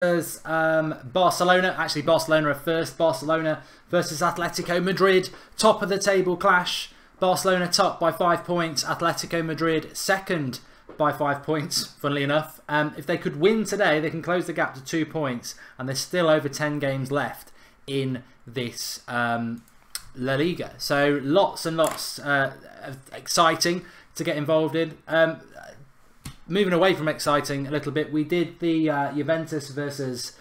Barcelona. Actually, Barcelona are first. Barcelona versus Atletico Madrid. Top of the table clash. Barcelona top by 5 points. Atletico Madrid second by 5 points, funnily enough. If they could win today, they can close the gap to 2 points. And there's still over 10 games left in this La Liga. So lots and lots exciting to get involved in. Moving away from exciting a little bit, we did the Juventus versus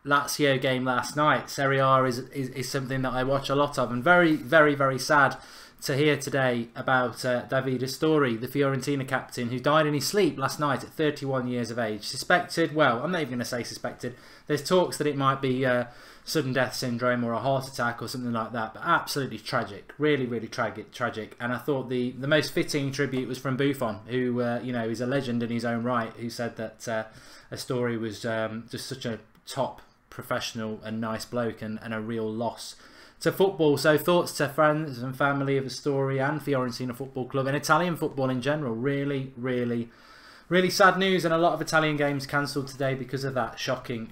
Lazio game last night. Serie A is something that I watch a lot of, and very, very, very sad to hear today about Davide Astori, the Fiorentina captain, who died in his sleep last night at 31 years of age. Suspected, well, I'm not even going to say suspected. There's talks that it might be sudden death syndrome or a heart attack or something like that, but absolutely tragic, really, really tragic. And I thought the most fitting tribute was from Buffon, who you know, is a legend in his own right, who said that Astori was just such a top professional and nice bloke, and a real loss to football. So thoughts to friends and family of Astori and Fiorentina Football Club and Italian football in general. Really, really, really sad news, and a lot of Italian games cancelled today because of that shocking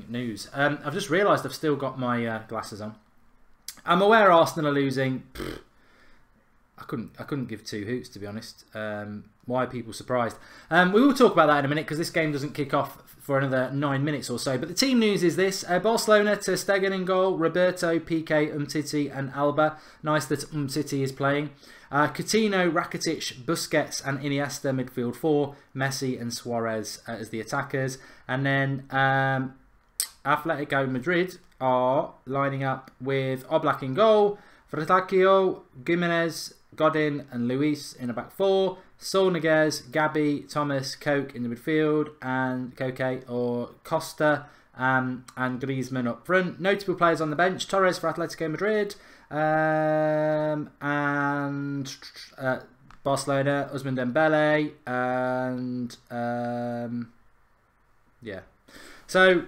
news. I've just realised I've still got my glasses on. I'm aware Arsenal are losing. I couldn't give two hoots, to be honest. Why are people surprised? We will talk about that in a minute, because this game doesn't kick off for another 9 minutes or so. But the team news is this: Barcelona, Ter Stegen in goal, Roberto, Piqué, Umtiti and Alba. Nice that Umtiti is playing. Coutinho, Rakitic, Busquets and Iniesta midfield 4, Messi and Suarez as the attackers. And then Atletico Madrid are lining up with Oblak in goal, Vertacchio, Gimenez, Godin and Luis in a back 4, Saul Niguez, Gabi, Thomas, Koke in the midfield, and Koke or Costa and Griezmann up front. Notable players on the bench: Torres for Atletico Madrid, and Barcelona, Ousmane Dembele, and yeah. So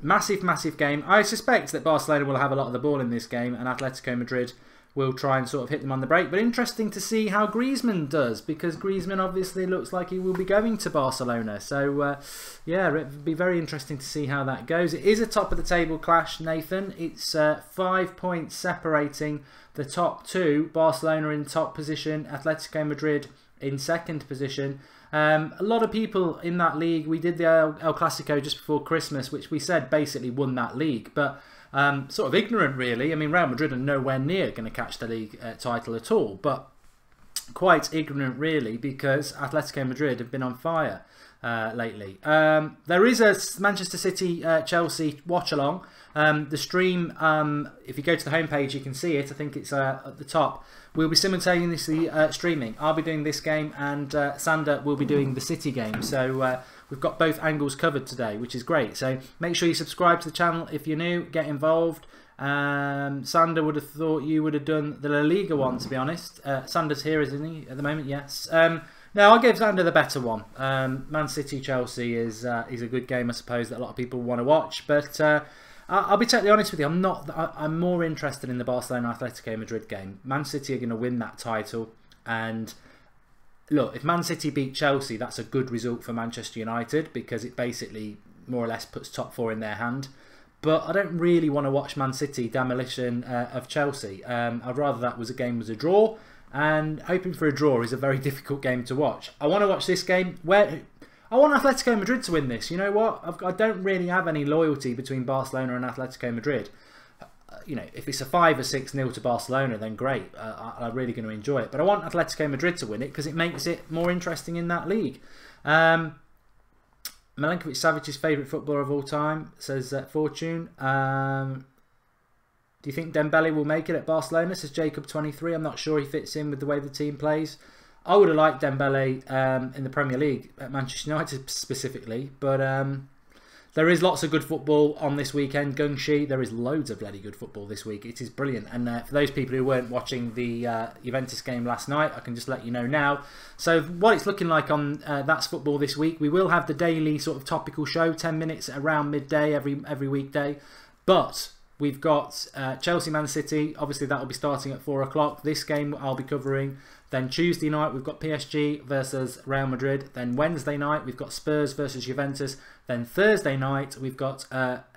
massive game. I suspect that Barcelona will have a lot of the ball in this game, and Atletico Madrid will try and sort of hit them on the break. But interesting to see how Griezmann does, because Griezmann obviously looks like he will be going to Barcelona. So yeah, it'd be very interesting to see how that goes. It is a top of the table clash, Nathan. It's 5 points separating the top two. Barcelona in top position, Atletico Madrid in second position. A lot of people in that league, we did the El Clasico just before Christmas, which we said basically won that league, but sort of ignorant really. I mean, Real Madrid are nowhere near going to catch the league title at all, but quite ignorant really, because Atletico Madrid have been on fire lately. There is a Manchester City Chelsea watch-along. The stream, if you go to the homepage you can see it. I think it's at the top. We'll be simultaneously streaming. I'll be doing this game, and Sander will be doing the City game. So we've got both angles covered today, which is great. So make sure you subscribe to the channel if you're new. Get involved. Sander would have thought you would have done the La Liga one, to be honest. Sander's here, isn't he, at the moment? Yes. No, I'll give Sander the better one. Man City Chelsea is a good game, I suppose, that a lot of people want to watch. But I'll be totally honest with you. I'm more interested in the Barcelona Atletico Madrid game. Man City are going to win that title, and look, if Man City beat Chelsea, that's a good result for Manchester United, because it basically more or less puts top 4 in their hand. But I don't really want to watch Man City demolition of Chelsea. I'd rather that game was a draw, and hoping for a draw is a very difficult game to watch. I want to watch this game where I want Atletico Madrid to win this. You know what? I don't really have any loyalty between Barcelona and Atletico Madrid. You know, if it's a 5 or 6-0 to Barcelona, then great. I'm really going to enjoy it. But I want Atletico Madrid to win it, because it makes it more interesting in that league. Milinkovic-Savic's favourite footballer of all time, says Fortune. Do you think Dembele will make it at Barcelona, says Jacob23. I'm not sure he fits in with the way the team plays. I would have liked Dembele in the Premier League at Manchester United specifically, but there is lots of good football on this weekend. Gungshi, there is loads of bloody good football this week. It is brilliant. And for those people who weren't watching the Juventus game last night, I can just let you know now. So what it's looking like on That's Football this week, we will have the daily sort of topical show, 10 minutes around midday every weekday. But We've got Chelsea Man City. Obviously, that will be starting at 4 o'clock. This game I'll be covering. Then Tuesday night, we've got PSG versus Real Madrid. Then Wednesday night, we've got Spurs versus Juventus. Then Thursday night, we've got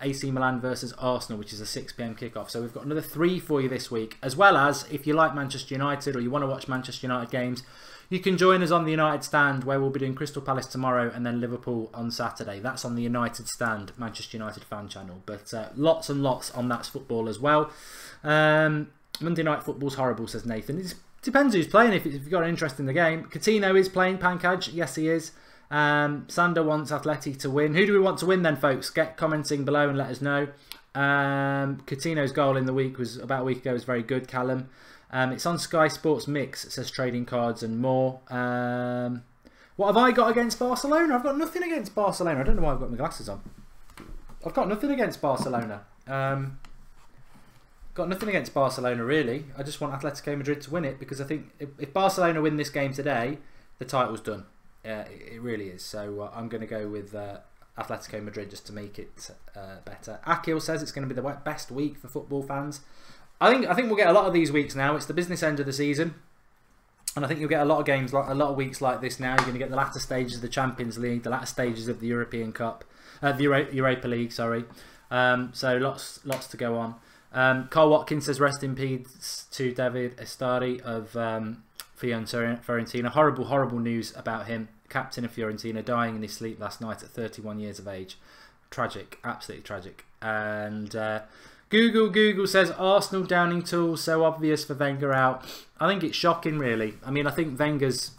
AC Milan versus Arsenal, which is a 6 PM kickoff. So we've got another 3 for you this week. As well as, if you like Manchester United or you want to watch Manchester United games, you can join us on the United Stand, where we'll be doing Crystal Palace tomorrow and then Liverpool on Saturday. That's on the United Stand, Manchester United fan channel. But lots and lots on That's Football as well. Monday Night Football's horrible, says Nathan. It depends who's playing, if you've got an interest in the game. Coutinho is playing, Pankaj. Yes, he is. Sander wants Atleti to win. Who do we want to win then, folks? Get commenting below and let us know. Coutinho's goal in the week was about a week ago was very good, Callum. It's on Sky Sports Mix. It says trading cards and more. What have I got against Barcelona? I've got nothing against Barcelona. I don't know why I've got my glasses on. I've got nothing against Barcelona. Got nothing against Barcelona, really. I just want Atletico Madrid to win it, because I think if Barcelona win this game today, the title's done. It really is. So I'm going to go with Atletico Madrid just to make it better. Akil says it's going to be the best week for football fans. I think we'll get a lot of these weeks now. It's the business end of the season, and I think you'll get a lot of games, like a lot of weeks like this now. You're going to get the latter stages of the Champions League, the latter stages of the European Cup, the Europa League. Sorry. So lots to go on. Carl Watkins says rest in peace to David Estari of Fiorentina. Horrible news about him. Captain of Fiorentina dying in his sleep last night at 31 years of age. Tragic, absolutely tragic. And Google says Arsenal downing tools, so obvious for Wenger out. I think it's shocking, really. I mean, I think Wenger's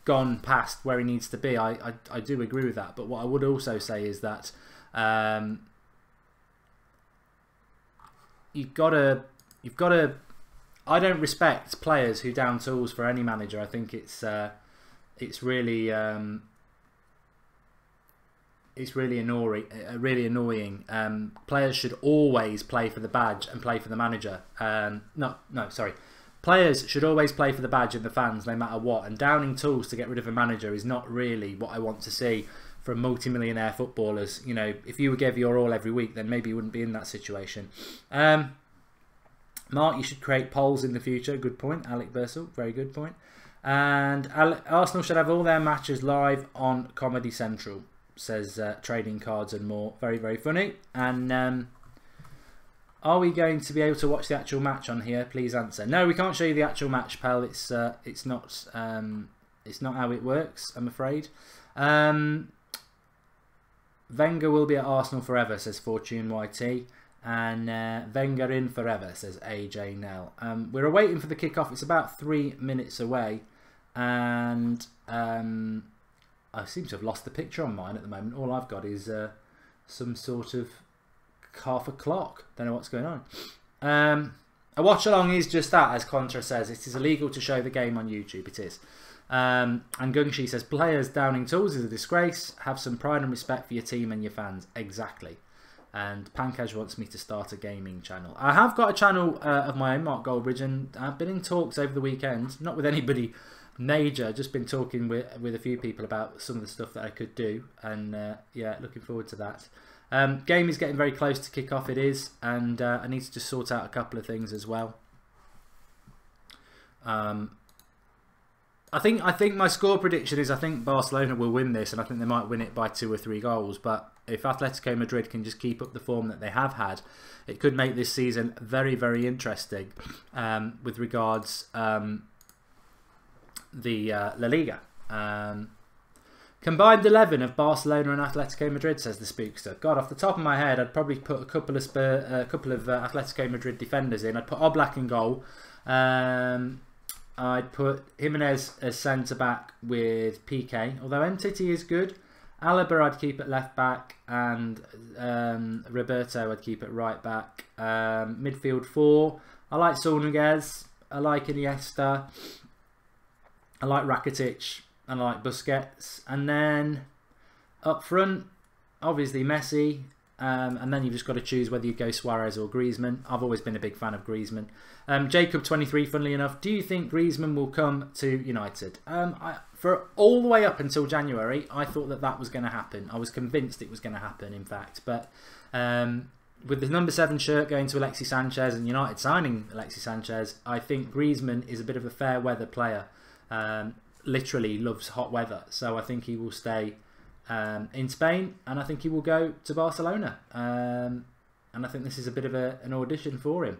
gone past where he needs to be. I do agree with that. But what I would also say is that you've got to. I don't respect players who down tools for any manager. I think it's really annoying. Players should always play for the badge and play for the manager. Sorry. Players should always play for the badge and the fans, no matter what. And downing tools to get rid of a manager is not really what I want to see from multi-millionaire footballers. You know, if you would give your all every week, then maybe you wouldn't be in that situation. Mark, you should create polls in the future. Good point. Alec Bursell, very good point. And Arsenal should have all their matches live on Comedy Central, says trading cards and more. Very funny. And are we going to be able to watch the actual match on here? Please answer. No, we can't show you the actual match, pal. It's not how it works, I'm afraid. Wenger will be at Arsenal forever, says Fortune YT. And Wenger in forever, says AJ Nell. We're awaiting for the kickoff. It's about 3 minutes away, and I seem to have lost the picture on mine at the moment. All I've got is some sort of half a clock. Don't know what's going on. A watch along is just that, as Contra says. It is illegal to show the game on YouTube. It is. And Gungshi says players downing tools is a disgrace. Have some pride and respect for your team and your fans. Exactly. And Pankaj wants me to start a gaming channel. I have got a channel of my own, Mark Goldbridge, and I've been in talks over the weekend, not with anybody major, just been talking with a few people about some of the stuff that I could do, and yeah, looking forward to that. Game is getting very close to kick off, it is, and I need to just sort out a couple of things as well. I think my score prediction is I think Barcelona will win this, and I think they might win it by 2 or 3 goals, but if Atletico Madrid can just keep up the form that they have had, it could make this season very interesting with regards the La Liga. Combined 11 of Barcelona and Atletico Madrid, says the Spookster. God, off the top of my head, I'd probably put a couple of Atletico Madrid defenders in. I'd put Oblak in goal. I'd put Jimenez as centre-back with Piqué, although MTT is good. Alaba I'd keep at left-back, and Roberto I'd keep at right-back. Midfield 4, I like Saul Niguez, I like Iniesta, I like Rakitic, and I like Busquets. And then up front, obviously Messi, and then you've just got to choose whether you go Suarez or Griezmann. I've always been a big fan of Griezmann. Jacob23, funnily enough, do you think Griezmann will come to United? For all the way up until January, I thought that was going to happen. I was convinced it was going to happen, in fact. But with the number 7 shirt going to Alexis Sanchez and United signing Alexis Sanchez, I think Griezmann is a bit of a fair weather player. Literally loves hot weather, so I think he will stay in Spain, and I think he will go to Barcelona. And I think this is a bit of an audition for him.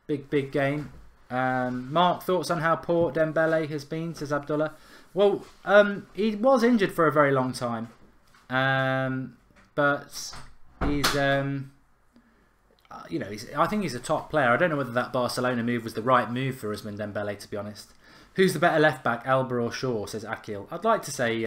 Big game. Mark, thoughts on how poor Dembele has been, says Abdullah. Well, he was injured for a very long time. But he's, you know, I think he's a top player. I don't know whether that Barcelona move was the right move for Ousmane Dembele, to be honest. Who's the better left back, Alba or Shaw, says Akil. I'd like to say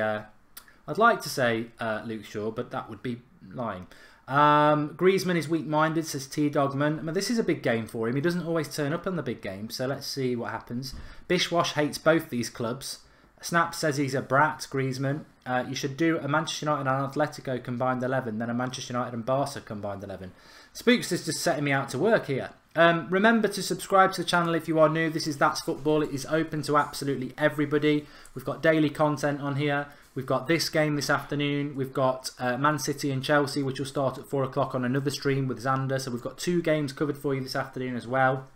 Luke Shaw, but that would be lying. Griezmann is weak-minded, says T-Dogman. I mean, this is a big game for him. He doesn't always turn up on the big game, so let's see what happens. Bishwash hates both these clubs. Snap says he's a brat, Griezmann. You should do a Manchester United and Atletico combined 11, then a Manchester United and Barca combined 11. Spooks is just setting me out to work here. Remember to subscribe to the channel if you are new. This is That's Football. It is open to absolutely everybody. We've got daily content on here. We've got this game this afternoon. We've got Man City and Chelsea, which will start at 4 o'clock on another stream with Xander. So we've got 2 games covered for you this afternoon as well.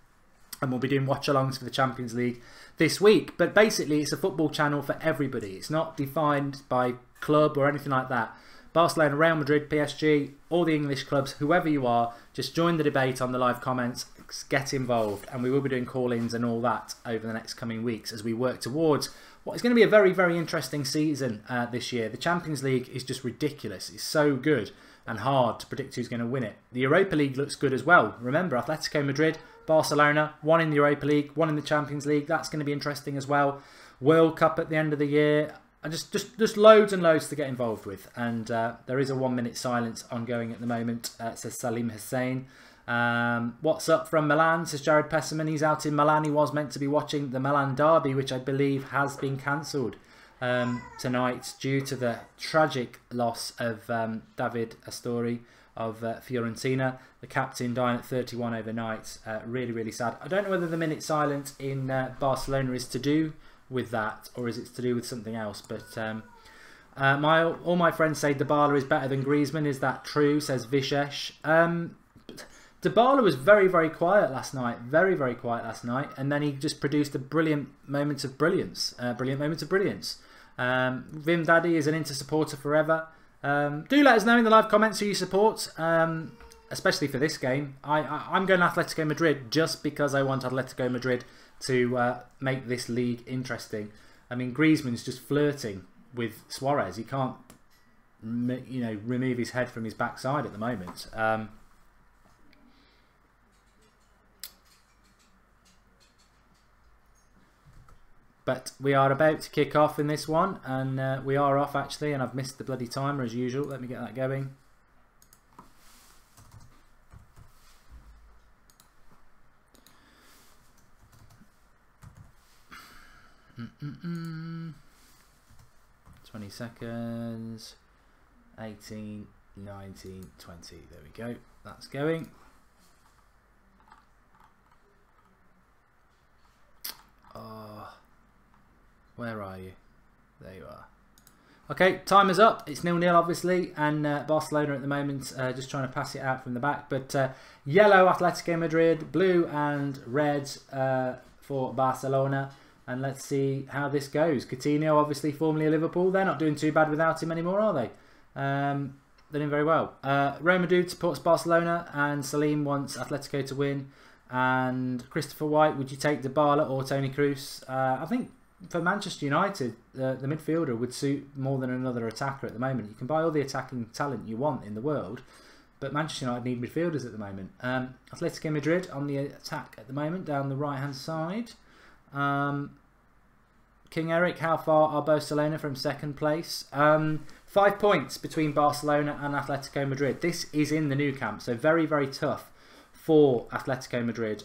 And we'll be doing watch-alongs for the Champions League this week. But basically, it's a football channel for everybody. It's not defined by club or anything like that. Barcelona, Real Madrid, PSG, all the English clubs, whoever you are, just join the debate on the live comments, get involved, and we will be doing call-ins and all that over the next coming weeks as we work towards what is going to be a very, very interesting season this year. The Champions League is just ridiculous. It's so good and hard to predict who's going to win it. The Europa League looks good as well. Remember, Atletico Madrid, Barcelona, 1 in the Europa League, 1 in the Champions League. That's going to be interesting as well. World Cup at the end of the year. And just loads and loads to get involved with. And there is a 1-minute silence ongoing at the moment, says Salim Hussein. What's up from Milan, says Jared Pesserman. He's out in Milan. He was meant to be watching the Milan derby, which I believe has been cancelled tonight due to the tragic loss of David Astori of Fiorentina. The captain dying at 31 overnight. Really, really sad. I don't know whether the minute silence in Barcelona is to do with that, or is it to do with something else? But all my friends say Dybala is better than Griezmann. Is that true, says Vishesh? Dybala was very, very quiet last night. Very, very quiet last night. And then he just produced a brilliant moment of brilliance. Vim Daddy is an Inter supporter forever. Do let us know in the live comments who you support, especially for this game. I'm going Atletico Madrid just because I want Atletico Madrid to make this league interesting. I mean, Griezmann's just flirting with Suarez. He can't, you know, remove his head from his backside at the moment. But we are about to kick off in this one, and we are off actually, and I've missed the bloody timer as usual. Let me get that going. Mm-mm-mm. 20 seconds. 18, 19, 20. There we go. That's going. Oh, where are you? There you are. Okay, timer's up. It's 0-0 obviously, and Barcelona at the moment just trying to pass it out from the back. But yellow Atletico Madrid, blue and red for Barcelona. And let's see how this goes. Coutinho, obviously formerly of Liverpool. They're not doing too bad without him anymore, are they? They're doing very well. Real Madrid supports Barcelona, and Salim wants Atletico to win. And Christopher White, would you take Dybala or Toni Kroos? I think for Manchester United, the midfielder would suit more than another attacker at the moment. You can buy all the attacking talent you want in the world, but Manchester United need midfielders at the moment. Atletico Madrid on the attack at the moment, down the right-hand side. King Eric, how far are Barcelona from second place? 5 points between Barcelona and Atletico Madrid. This is in the Nou Camp, so very, very tough for Atletico Madrid.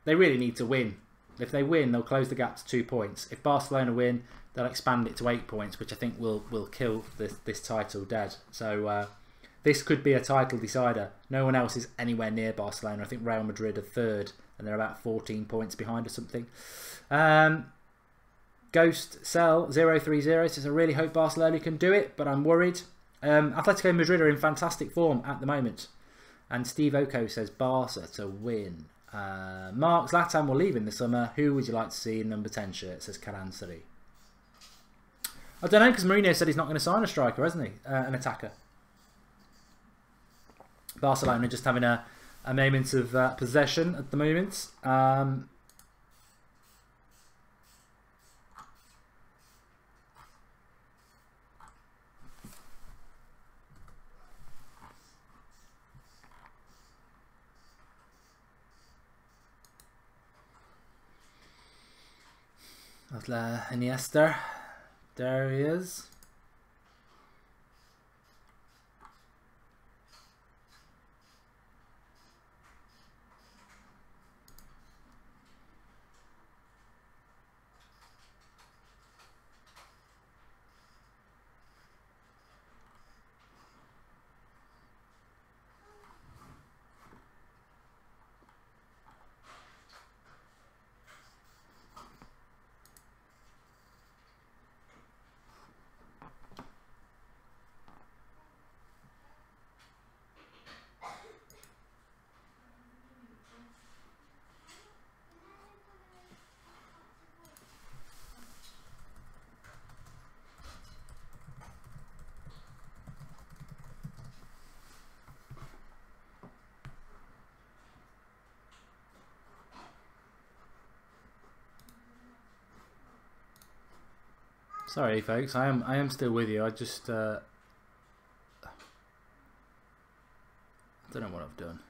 They really need to win. If they win, they'll close the gap to 2 points. If Barcelona win, they'll expand it to 8 points, which I think will kill this title dead. So this could be a title decider. No one else is anywhere near Barcelona. I think Real Madrid are third, and they're about 14 points behind or something. Ghost Cell 030 says, I really hope Barcelona can do it, but I'm worried. Atletico Madrid are in fantastic form at the moment. And Steve Oko says, Barca to win. Mark, Zlatan will leave in the summer. Who would you like to see in number 10 shirt? Says Karansari. I don't know, because Mourinho said he's not going to sign a striker, hasn't he? An attacker. Barcelona just having a moment of possession at the moment. Iniesta. There he is. Sorry, folks. I am still with you. I just I don't know what I've done.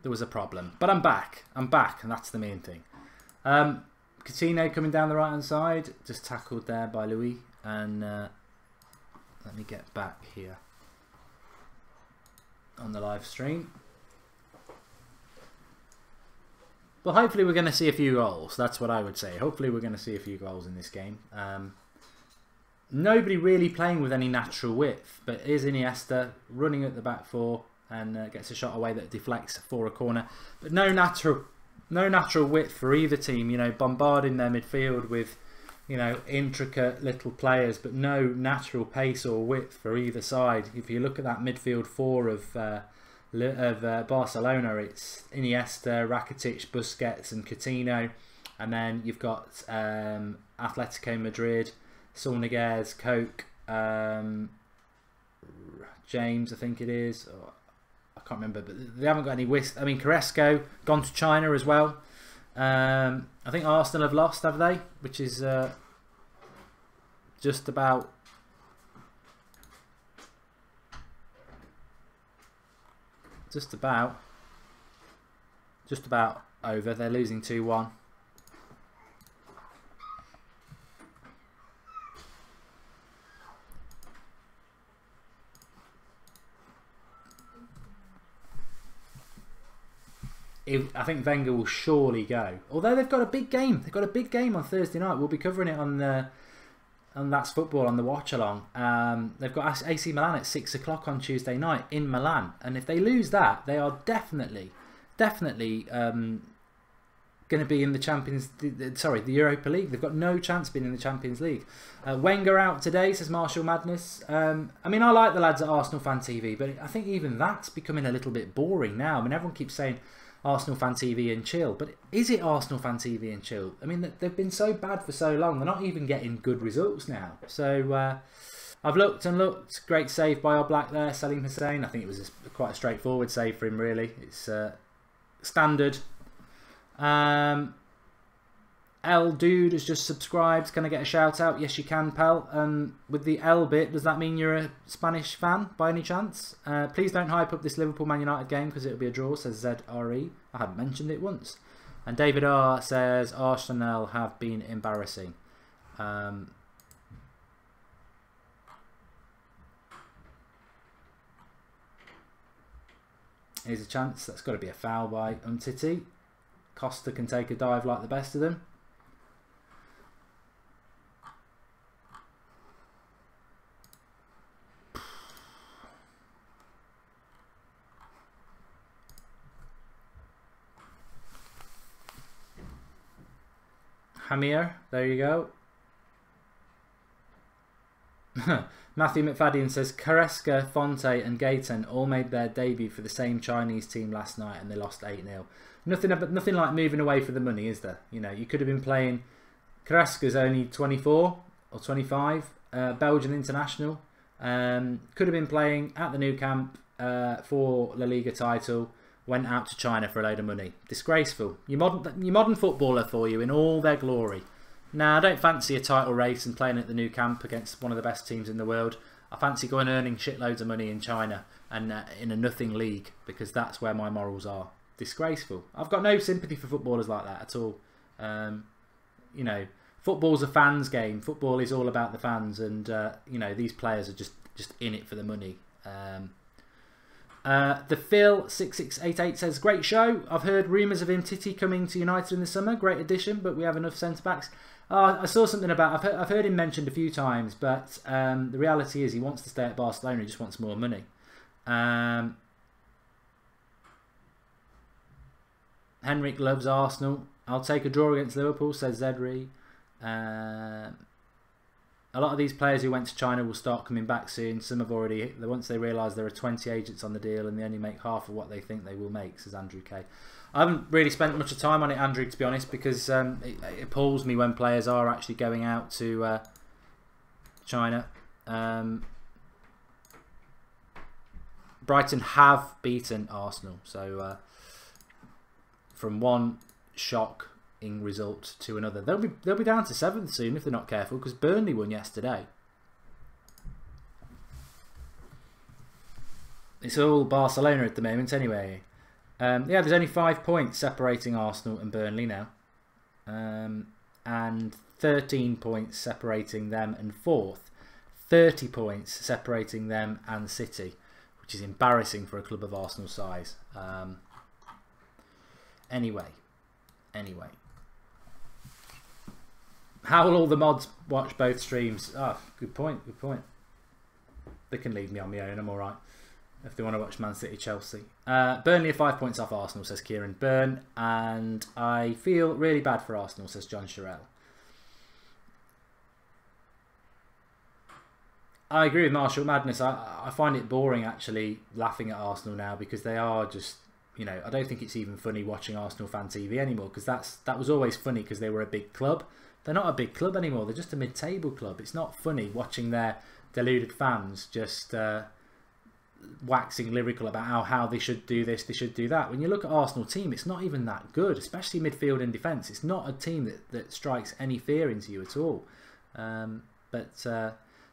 There was a problem, but I'm back. I'm back, and that's the main thing. Coutinho coming down the right hand side, just tackled there by Louis, and let me get back here on the live stream. Well, hopefully we're going to see a few goals. That's what I would say. Hopefully we're going to see a few goals in this game. Nobody really playing with any natural width, but here's Iniesta running at the back four and gets a shot away that deflects for a corner. But no natural width for either team. You know, bombarding their midfield with, you know, intricate little players, but no natural pace or width for either side. If you look at that midfield four of Barcelona, it's Iniesta, Rakitic, Busquets and Coutinho, and then you've got Atletico Madrid, Saul Niguez, Coke, James I think it is, I can't remember, but they haven't got any whist. I mean, Carrasco gone to China as well. I think Arsenal have lost, have they? Which is just about over. They're losing 2-1. I think Wenger will surely go. Although they've got a big game. They've got a big game on Thursday night. We'll be covering it on That's Football on the Watchalong. They've got AC Milan at 6 o'clock on Tuesday night in Milan, and if they lose that, they are definitely going to be in the Europa League. They've got no chance of being in the Champions League. Wenger out today, says Marshall Madness. I mean, I like the lads at Arsenal Fan TV, but I think even that's becoming a little bit boring now. I mean, everyone keeps saying Arsenal Fan TV and chill, but is it Arsenal Fan TV and chill? I mean, they've been so bad for so long, they're not even getting good results now. So I've looked and looked. Great save by Oblak there, Salim Hussein. I think it was quite a straightforward save for him, really. It's standard. L Dude has just subscribed. Can I get a shout out? Yes, you can, pal. With the L bit, does that mean you're a Spanish fan by any chance? Please don't hype up this Liverpool Man United game because it'll be a draw, says ZRE. I haven't mentioned it once. And David R says Arsenal have been embarrassing. Here's a chance. That's got to be a foul by Umtiti. Costa can take a dive like the best of them. Hamir, there you go. Matthew McFadden says Carrasco, Fonte and Gaten all made their debut for the same Chinese team last night and they lost 8-0. Nothing like moving away for the money, is there? You know, you could have been playing. Carrasco's only 24 or 25, Belgian international. Could have been playing at the Nou Camp for La Liga title. Went out to China for a load of money. Disgraceful. Your modern footballer for you in all their glory. Now, I don't fancy a title race and playing at the Nou Camp against one of the best teams in the world. I fancy going earning shitloads of money in China and in a nothing league, because that's where my morals are. Disgraceful. I've got no sympathy for footballers like that at all. You know, football's a fans game. Football is all about the fans, and you know, these players are just in it for the money. The Phil6688 says, great show. I've heard rumours of Titi coming to United in the summer. Great addition, but we have enough centre backs. I saw something about. I've heard him mentioned a few times, but the reality is he wants to stay at Barcelona. He just wants more money. Henrik loves Arsenal. I'll take a draw against Liverpool, says Zedri. A lot of these players who went to China will start coming back soon. Some have already, once they realise there are 20 agents on the deal and they only make half of what they think they will make, says Andrew K. I haven't really spent much of time on it, Andrew, to be honest, because it appalls me when players are actually going out to China. Brighton have beaten Arsenal, so from one shocking result to another, they'll be down to 7th soon if they're not careful, because Burnley won yesterday. It's all Barcelona at the moment, anyway. Yeah, there's only 5 points separating Arsenal and Burnley now, and 13 points separating them and 4th, 30 points separating them and City, which is embarrassing for a club of Arsenal's size. Anyway, how will all the mods watch both streams? Ah, good point. They can leave me on my own. I'm all right. If they want to watch Man City, Chelsea. Burnley are 5 points off Arsenal, says Kieran Byrne. And I feel really bad for Arsenal, says John Sherrell. I agree with Marshall Madness. I find it boring, actually, laughing at Arsenal now, because they are just, you know, I don't think it's even funny watching Arsenal fan TV anymore, because that was always funny because they were a big club. They're not a big club anymore. They're just a mid-table club. It's not funny watching their deluded fans just waxing lyrical about how they should do this, they should do that. When you look at Arsenal team, it's not even that good, especially midfield and defence. It's not a team that strikes any fear into you at all.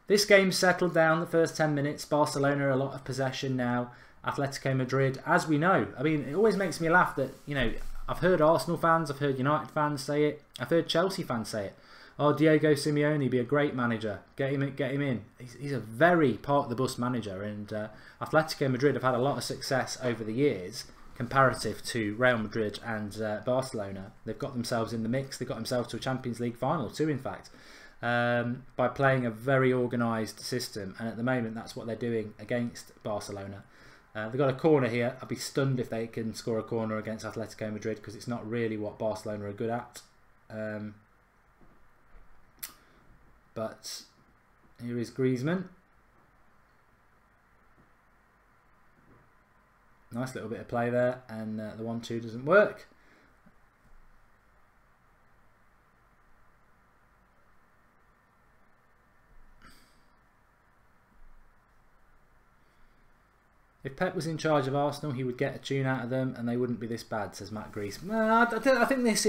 This game's settled down the first 10 minutes. Barcelona, a lot of possession now. Atletico Madrid, as we know. I mean, it always makes me laugh that, you know, I've heard Arsenal fans, I've heard United fans say it, I've heard Chelsea fans say it. Oh, Diego Simeone be a great manager. Get him in. He's a very part-of-the-bus manager, and Atletico Madrid have had a lot of success over the years, comparative to Real Madrid and Barcelona. They've got themselves in the mix. They've got themselves to a Champions League final, too, in fact, by playing a very organised system, and at the moment that's what they're doing against Barcelona. They've got a corner here. I'd be stunned if they can score a corner against Atletico Madrid, because it's not really what Barcelona are good at. But here is Griezmann. Nice little bit of play there, and the 1-2 doesn't work. If Pep was in charge of Arsenal, he would get a tune out of them and they wouldn't be this bad, says Matt Grease. I think this,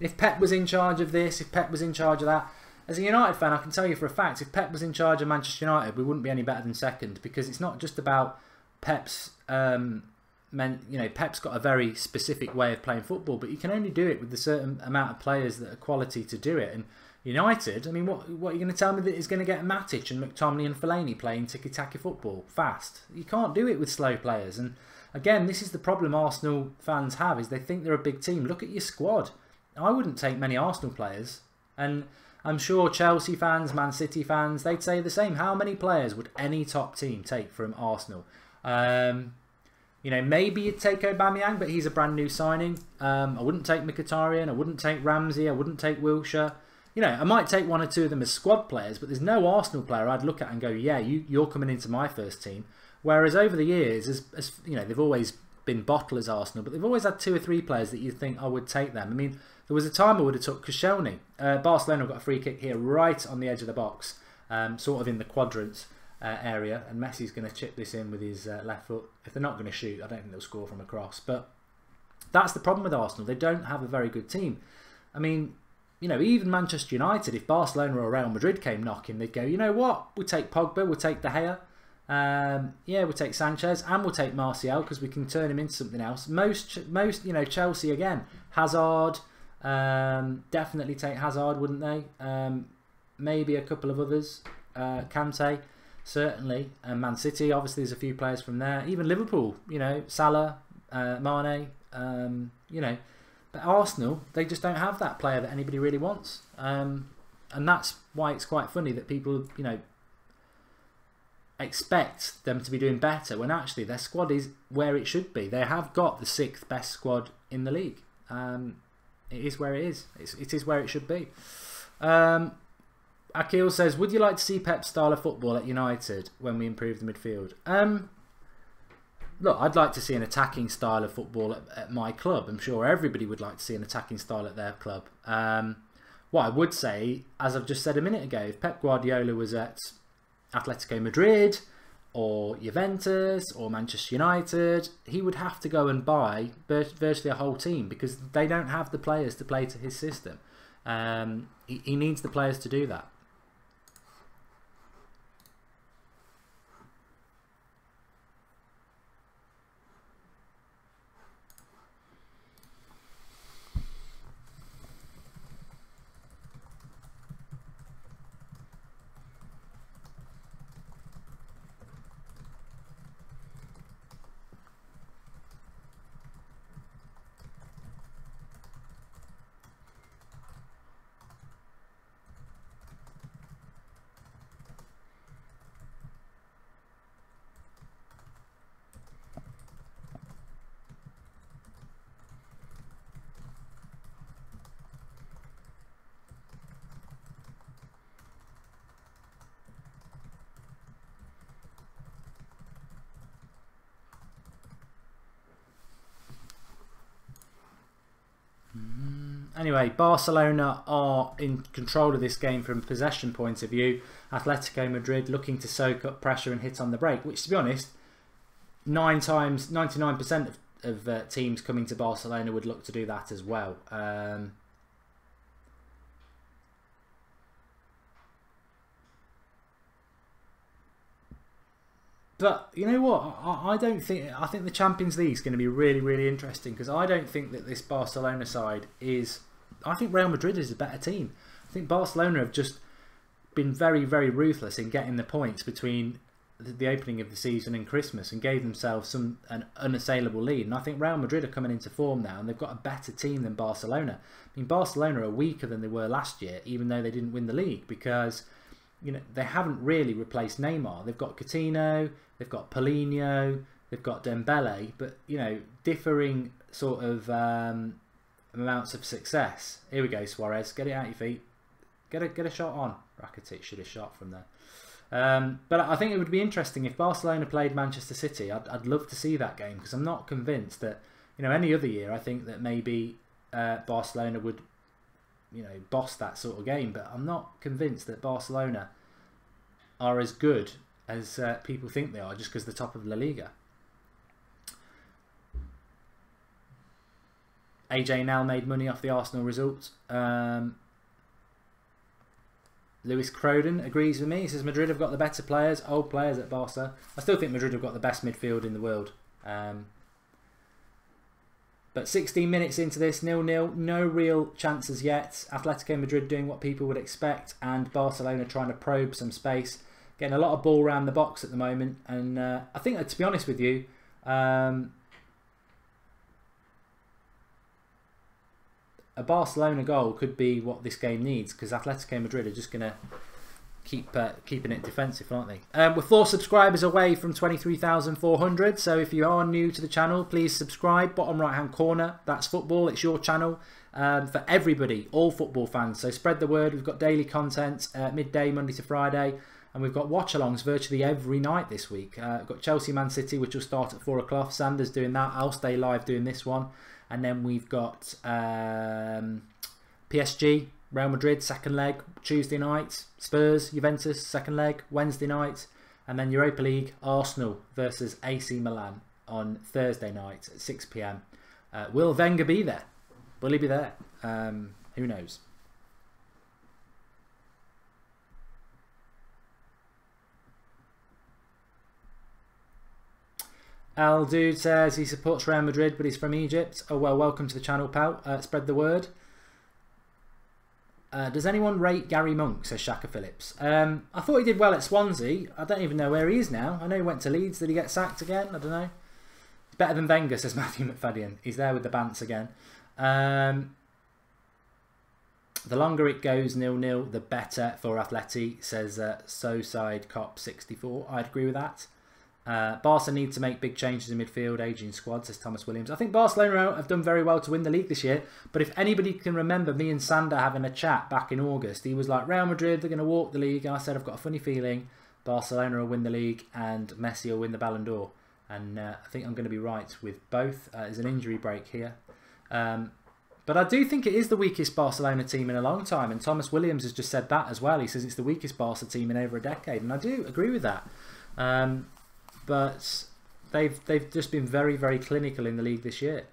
if Pep was in charge of this, if Pep was in charge of that, as a United fan, I can tell you for a fact, if Pep was in charge of Manchester United, we wouldn't be any better than second, because it's not just about Pep's, Pep's got a very specific way of playing football, but you can only do it with a certain amount of players that are quality to do it. And United, I mean, what are you going to tell me that is going to get Matic and McTominay and Fellaini playing tiki-taka football fast? You can't do it with slow players. And again, this is the problem Arsenal fans have, is they think they're a big team. Look at your squad. I wouldn't take many Arsenal players, and I'm sure Chelsea fans, Man City fans, they'd say the same. How many players would any top team take from Arsenal? You know, maybe you'd take Aubameyang, but he's a brand new signing. I wouldn't take Mkhitaryan. I wouldn't take Ramsey. I wouldn't take Wilshere. You know, I might take one or two of them as squad players, but there's no Arsenal player I'd look at and go, yeah, you're coming into my first team. Whereas over the years, as you know, they've always been bottlers, Arsenal, but they've always had 2 or 3 players that you think I would take them. I mean, there was a time I would have took Koscielny. Barcelona got a free kick here right on the edge of the box, sort of in the quadrants area, and Messi's going to chip this in with his left foot. If they're not going to shoot, I don't think they'll score from across. But that's the problem with Arsenal. They don't have a very good team. I mean, you know, even Manchester United, if Barcelona or Real Madrid came knocking, they'd go, you know what, we'll take Pogba, we'll take De Gea. Yeah, we'll take Sanchez and we'll take Martial because we can turn him into something else. Most, you know, Chelsea again, Hazard, definitely take Hazard, wouldn't they? Maybe a couple of others, Kante, certainly, and Man City. Obviously, there's a few players from there. Even Liverpool, you know, Salah, Mane, you know, but Arsenal, they just don't have that player that anybody really wants, and that's why it's quite funny that people, you know, expect them to be doing better when actually their squad is where it should be. They have got the 6th best squad in the league. It is where it is. It is where it should be. Akil says, would you like to see Pep's style of football at United when we improve the midfield? Look, I'd like to see an attacking style of football at my club. I'm sure everybody would like to see an attacking style at their club. What I would say, as I've just said a minute ago, if Pep Guardiola was at Atletico Madrid or Juventus or Manchester United, he would have to go and buy virtually a whole team because they don't have the players to play to his system. He needs the players to do that. Anyway, Barcelona are in control of this game from a possession point of view. Atletico Madrid looking to soak up pressure and hit on the break, which, to be honest, 99% of teams coming to Barcelona would look to do that as well. But you know what? I don't think. I think the Champions League is going to be really, really interesting because I don't think that this Barcelona side is. I think Real Madrid is a better team. I think Barcelona have just been very, very ruthless in getting the points between the opening of the season and Christmas and gave themselves an unassailable lead. And I think Real Madrid are coming into form now and they've got a better team than Barcelona. I mean, Barcelona are weaker than they were last year, even though they didn't win the league because, you know, they haven't really replaced Neymar. They've got Coutinho, they've got Paulinho, they've got Dembele, but, you know, differing sort of amounts of success. Here we go, Suarez. Get it out your feet. Get a shot on. Rakitic should have shot from there. But I think it would be interesting if Barcelona played Manchester City. I'd love to see that game because I'm not convinced that, you know, any other year I think that maybe Barcelona would, you know, boss that sort of game. But I'm not convinced that Barcelona are as good as people think they are just because they're top of La Liga. AJ now made money off the Arsenal result. Lewis Croden agrees with me. He says Madrid have got the better players, old players at Barca. I still think Madrid have got the best midfield in the world. But 16 minutes into this, 0-0, no real chances yet. Atletico Madrid doing what people would expect and Barcelona trying to probe some space. Getting a lot of ball around the box at the moment. And I think, to be honest with you, a Barcelona goal could be what this game needs because Atletico Madrid are just going to keeping it defensive, aren't they? We're 4 subscribers away from 23,400, so if you are new to the channel, please subscribe. Bottom right hand corner, that's football. It's your channel for everybody, all football fans. So spread the word. We've got daily content midday, Monday to Friday, and we've got watch-alongs virtually every night this week. We've got Chelsea Man City, which will start at 4 o'clock. Sanders doing that. I'll stay live doing this one, and then we've got PSG. Real Madrid, second leg, Tuesday night. Spurs, Juventus, second leg, Wednesday night. And then Europa League, Arsenal versus AC Milan on Thursday night at 6 PM. Will Wenger be there? Will he be there? Who knows? Al Dude says he supports Real Madrid, but he's from Egypt. Oh, well, welcome to the channel, pal. Spread the word. Does anyone rate Gary Monk, says Shaka Phillips. I thought he did well at Swansea. I don't even know where he is now. I know he went to Leeds. Did he get sacked again? I don't know. He's better than Wenger, says Matthew McFadden. He's there with the Bants again. The longer it goes 0-0, the better for Atleti, says So-Side Cop 64. I'd agree with that. Barca need to make big changes in midfield, aging squad, says Thomas Williams. I think Barcelona have done very well to win the league this year, but if anybody can remember me and Sander having a chat back in August, he was like, Real Madrid, they're going to walk the league, and I said, I've got a funny feeling Barcelona will win the league and Messi will win the Ballon d'Or, and I think I'm going to be right with both. There's an injury break here, but I do think it is the weakest Barcelona team in a long time, and Thomas Williams has just said that as well. He says it's the weakest Barca team in over a decade, and I do agree with that. But they've just been very, very clinical in the league this year.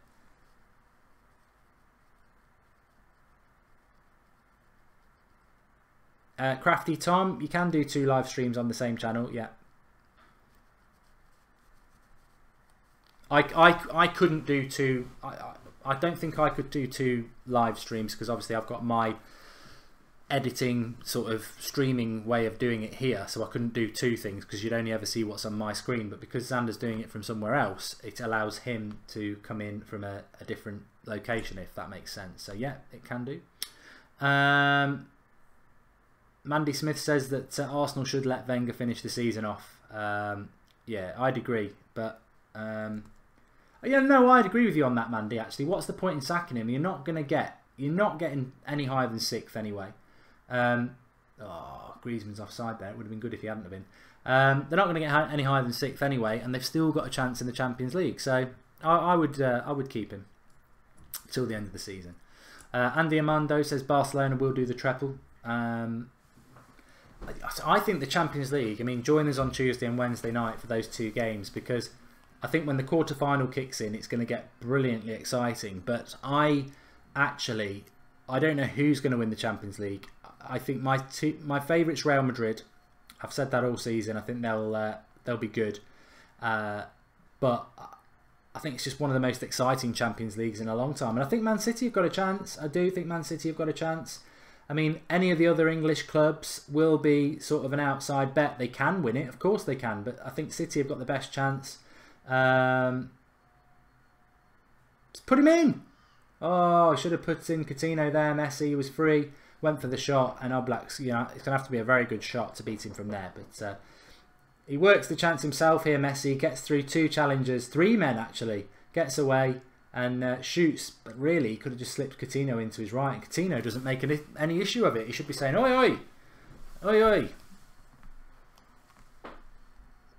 Crafty Tom, you can do 2 live streams on the same channel, yeah. I couldn't do 2. I don't think I could do 2 live streams because obviously I've got my editing sort of streaming way of doing it here, so I couldn't do 2 things because you'd only ever see what's on my screen. But because Xander's doing it from somewhere else, it allows him to come in from a different location, if that makes sense. So yeah, it can do. Mandy Smith says that Arsenal should let Wenger finish the season off. Yeah, I'd agree, but yeah, no, I'd agree with you on that, Mandy. Actually, what's the point in sacking him? You're not getting any higher than 6th anyway. Griezmann's offside there. It would have been good if he hadn't have been. They're not going to get any higher than 6th anyway, and they've still got a chance in the Champions League. So I would keep him till the end of the season. Andy Amando says Barcelona will do the treble. I think the Champions League, I mean, join us on Tuesday and Wednesday night for those 2 games, because I think when the quarter-final kicks in, it's going to get brilliantly exciting. But I don't know who's going to win the Champions League. I think my favourite's Real Madrid. I've said that all season. I think they'll be good. But I think it's just one of the most exciting Champions Leagues in a long time. And I think Man City have got a chance. I do think Man City have got a chance. I mean, any of the other English clubs will be sort of an outside bet. They can win it. Of course they can. But I think City have got the best chance. Just put him in. Oh, I should have put in Coutinho there. Messi was free. Went for the shot, and Oblak's, you know, it's going to have to be a very good shot to beat him from there. But he works the chance himself here, Messi. Gets through 2 challengers, 3 men actually. Gets away and shoots. But really, he could have just slipped Coutinho into his right. And Coutinho doesn't make any issue of it. He should be saying, oi, oi, oi, oi.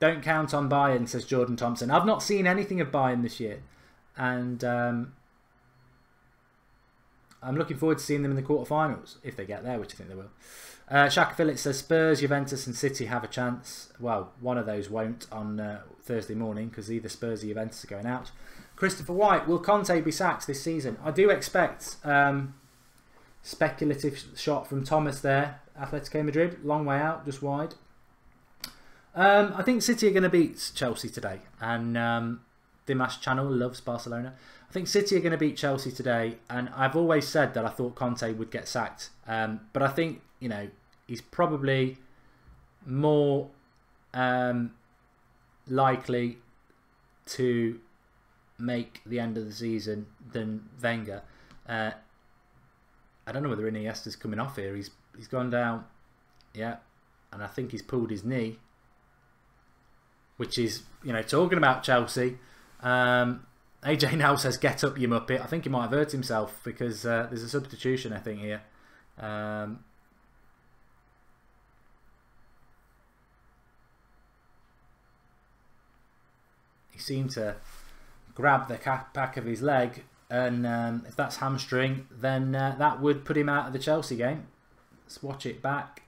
Don't count on Bayern, says Jordan Thompson. I've not seen anything of Bayern this year. And I'm looking forward to seeing them in the quarterfinals, if they get there, which I think they will. Shaka Phillips says Spurs, Juventus and City have a chance. Well, one of those won't on Thursday morning because either Spurs or Juventus are going out. Christopher White, will Conte be sacked this season? I do expect speculative shot from Thomas there. Atletico Madrid, long way out, just wide. I think City are going to beat Chelsea today. And Dimash Channel loves Barcelona. I think City are going to beat Chelsea today, and I've always said that I thought Conte would get sacked. But I think, you know, he's probably more likely to make the end of the season than Wenger. I don't know whether Iniesta's coming off here. He's gone down. Yeah. and I think he's pulled his knee, which is, you know, talking about Chelsea. AJ now says, "Get up, you muppet." I think he might have hurt himself because there's a substitution, I think, here. He seemed to grab the back of his leg, and if that's hamstring, then that would put him out of the Chelsea game. Let's watch it back.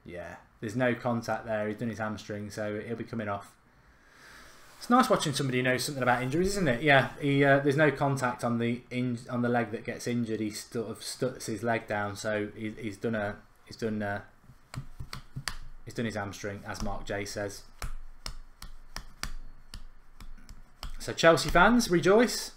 Yeah, there's no contact there. He's done his hamstring, so he'll be coming off. It's nice watching somebody who knows something about injuries, isn't it? Yeah, there's no contact on the leg that gets injured. He sort of stuts his leg down, so he's done his hamstring, as Mark J says. So Chelsea fans, rejoice.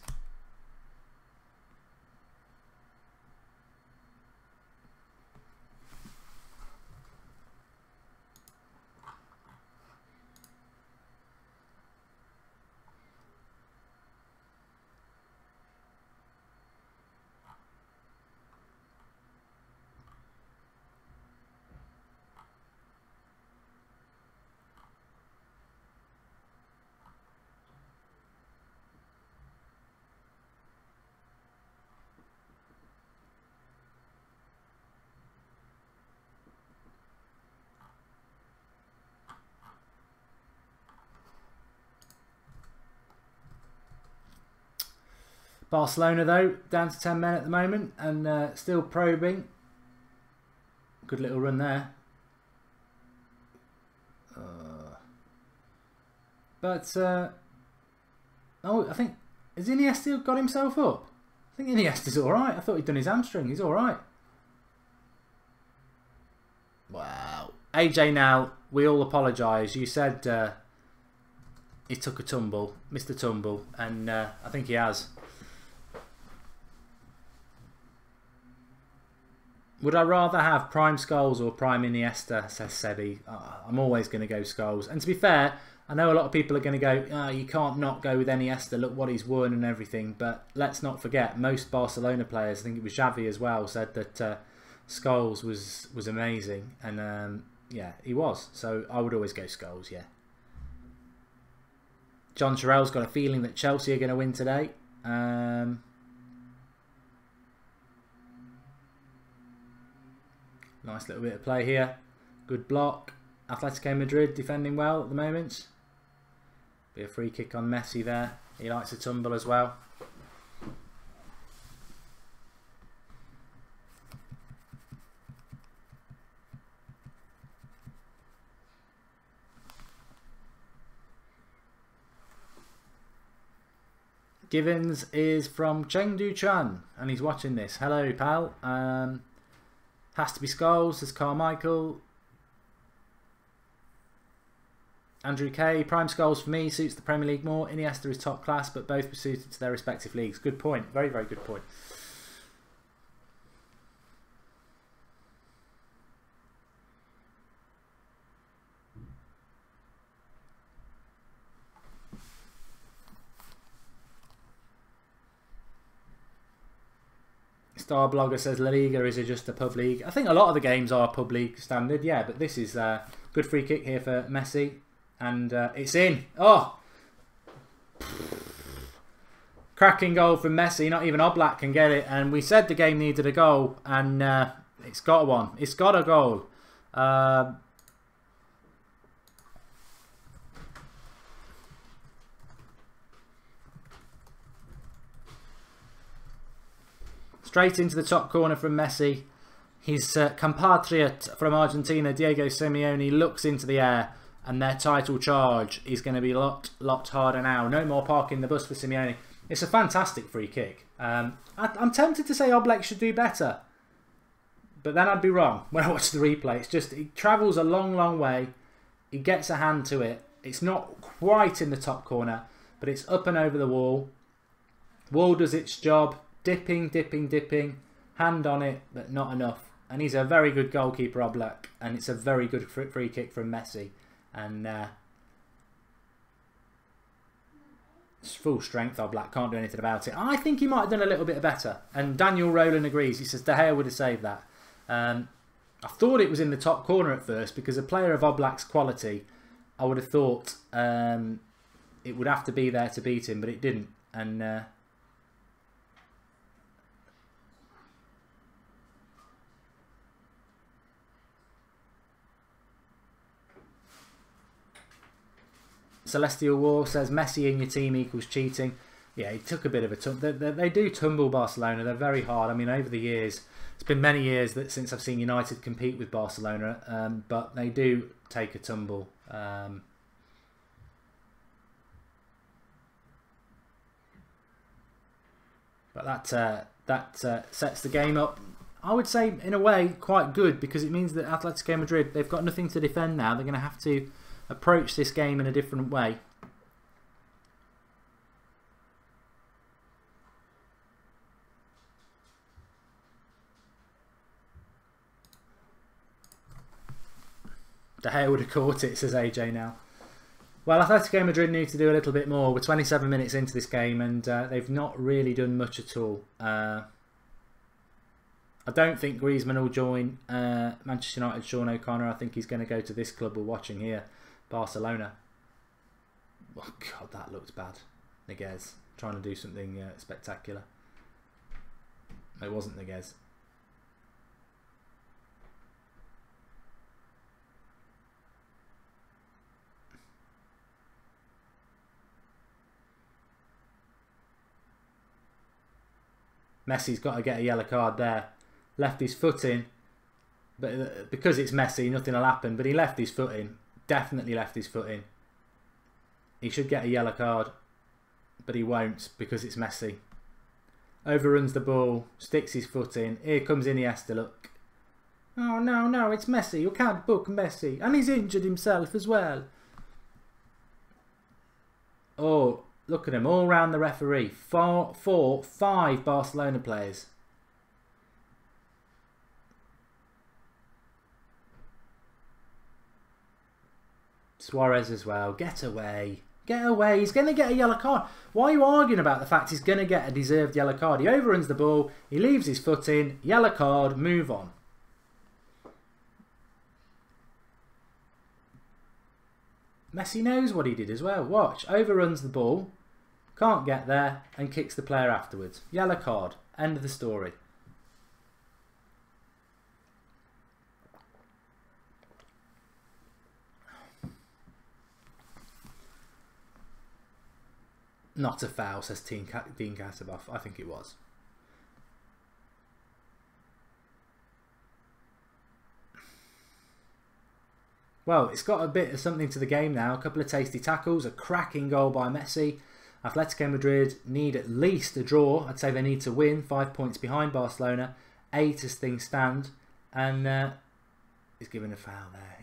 Barcelona, though, down to 10 men at the moment and still probing. Good little run there. Oh, I think, has Iniesta got himself up? I think Iniesta's alright. I thought he'd done his hamstring. He's alright. Wow. AJ, now, we all apologise. You said he took a tumble, missed a tumble, and I think he has. Would I rather have Prime Scholes or Prime Iniesta, says Sebi. I'm always going to go Scholes. And to be fair, I know a lot of people are going to go, oh, you can't not go with Iniesta, look what he's won and everything. But let's not forget, most Barcelona players, I think it was Xavi as well, said that Scholes was amazing. And yeah, he was. So I would always go Scholes, yeah. John Terrell's got a feeling that Chelsea are going to win today. Nice little bit of play here. Good block. Atletico Madrid defending well at the moment. Be a free kick on Messi there. He likes to tumble as well. Givens is from Chengdu Chan and he's watching this. Hello, pal. Has to be Scholes, says Carmichael. Andrew K. Prime Scholes for me suits the Premier League more. Iniesta is top class, but both were suited to their respective leagues. Good point. Very, very good point. Star Blogger says La Liga is just a pub league. I think a lot of the games are pub league standard, yeah, but this is a good free kick here for Messi. And it's in. Oh! Cracking goal from Messi. Not even Oblak can get it. And we said the game needed a goal. And it's got one. It's got a goal. Straight into the top corner from Messi. His compatriot from Argentina, Diego Simeone, looks into the air. And their title charge is going to be a lot harder now. No more parking the bus for Simeone. It's a fantastic free kick. I'm tempted to say Oblak should do better. But then I'd be wrong when I watch the replay. It's just, he travels a long, long way. He gets a hand to it. It's not quite in the top corner. But it's up and over the wall. Wall does its job. Dipping, dipping, dipping. Hand on it, but not enough. And he's a very good goalkeeper, Oblak. And it's a very good free kick from Messi. And It's full strength, Oblak, can't do anything about it. I think he might have done a little bit better. And Daniel Rowland agrees. He says De Gea would have saved that. I thought it was in the top corner at first because a player of Oblak's quality, I would have thought it would have to be there to beat him, but it didn't. And Celestial War says Messi in your team equals cheating. Yeah, he took a bit of a tumble. They do tumble Barcelona. They're very hard. I mean, over the years, it's been many years since I've seen United compete with Barcelona, but they do take a tumble. But that sets the game up, I would say, in a way, quite good, because it means that Atletico Madrid, they've got nothing to defend now. They're going to have to approach this game in a different way. De Gea would have caught it, says AJ now. Well, Atletico Madrid need to do a little bit more. We're 27 minutes into this game and they've not really done much at all. I don't think Griezmann will join Manchester United's Sean O'Connor. I think he's going to go to this club we're watching here, Barcelona. Oh God, that looked bad. Niguez trying to do something spectacular. It wasn't Niguez. Messi's got to get a yellow card there. Left his foot in, but because it's Messi, nothing will happen. But he left his foot in. Definitely left his foot in. He should get a yellow card, but he won't because it's Messi. Overruns the ball, sticks his foot in. Here comes Iniesta, look. Oh, no, no, it's Messi. You can't book Messi. And he's injured himself as well. Oh, look at him, all round the referee. 5 Barcelona players. Suarez as well. Get away. Get away. He's going to get a yellow card. Why are you arguing about the fact he's going to get a deserved yellow card? He overruns the ball. He leaves his foot in. Yellow card. Move on. Messi knows what he did as well. Watch. Overruns the ball. Can't get there. And kicks the player afterwards. Yellow card. End of the story. Not a foul, says Dean Kasabov. I think it was. Well, it's got a bit of something to the game now. A couple of tasty tackles, a cracking goal by Messi. Atletico Madrid need at least a draw. I'd say they need to win. 5 points behind Barcelona. 8 as things stand. And he's given a foul there.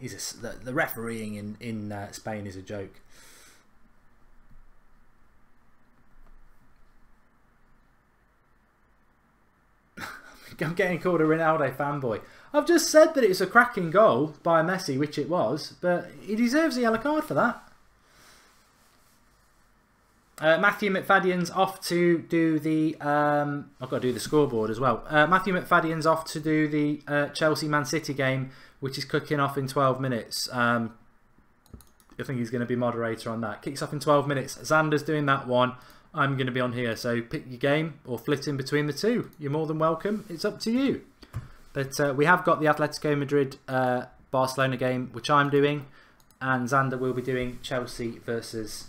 The refereeing in Spain is a joke. I'm getting called a Ronaldo fanboy. I've just said that it was a cracking goal by Messi, which it was, but he deserves a yellow card for that. Matthew McFadden's off to do the... I've got to do the scoreboard as well. Matthew McFadden's off to do the Chelsea-Man City game, which is kicking off in 12 minutes. I think he's going to be moderator on that. Kicks off in 12 minutes. Xander's doing that one. I'm going to be on here, so pick your game or flit in between the two. You're more than welcome. It's up to you. But we have got the Atletico Madrid Barcelona game, which I'm doing, and Xander will be doing Chelsea versus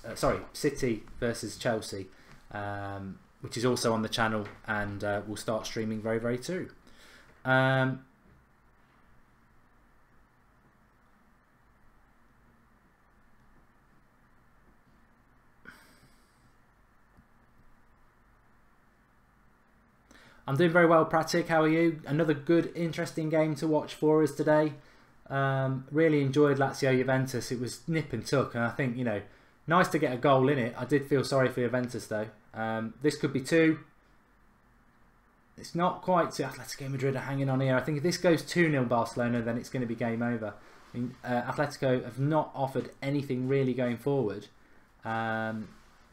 City versus Chelsea, which is also on the channel, and we'll start streaming very, very soon. I'm doing very well, Pratik. How are you? Another good, interesting game to watch for us today. Really enjoyed Lazio Juventus. It was nip and tuck, and I think, you know, nice to get a goal in it. I did feel sorry for Juventus though. This could be 2. It's not quite 2. Atletico Madrid are hanging on here. I think if this goes 2-0 Barcelona, then it's going to be game over. I mean, Atletico have not offered anything really going forward.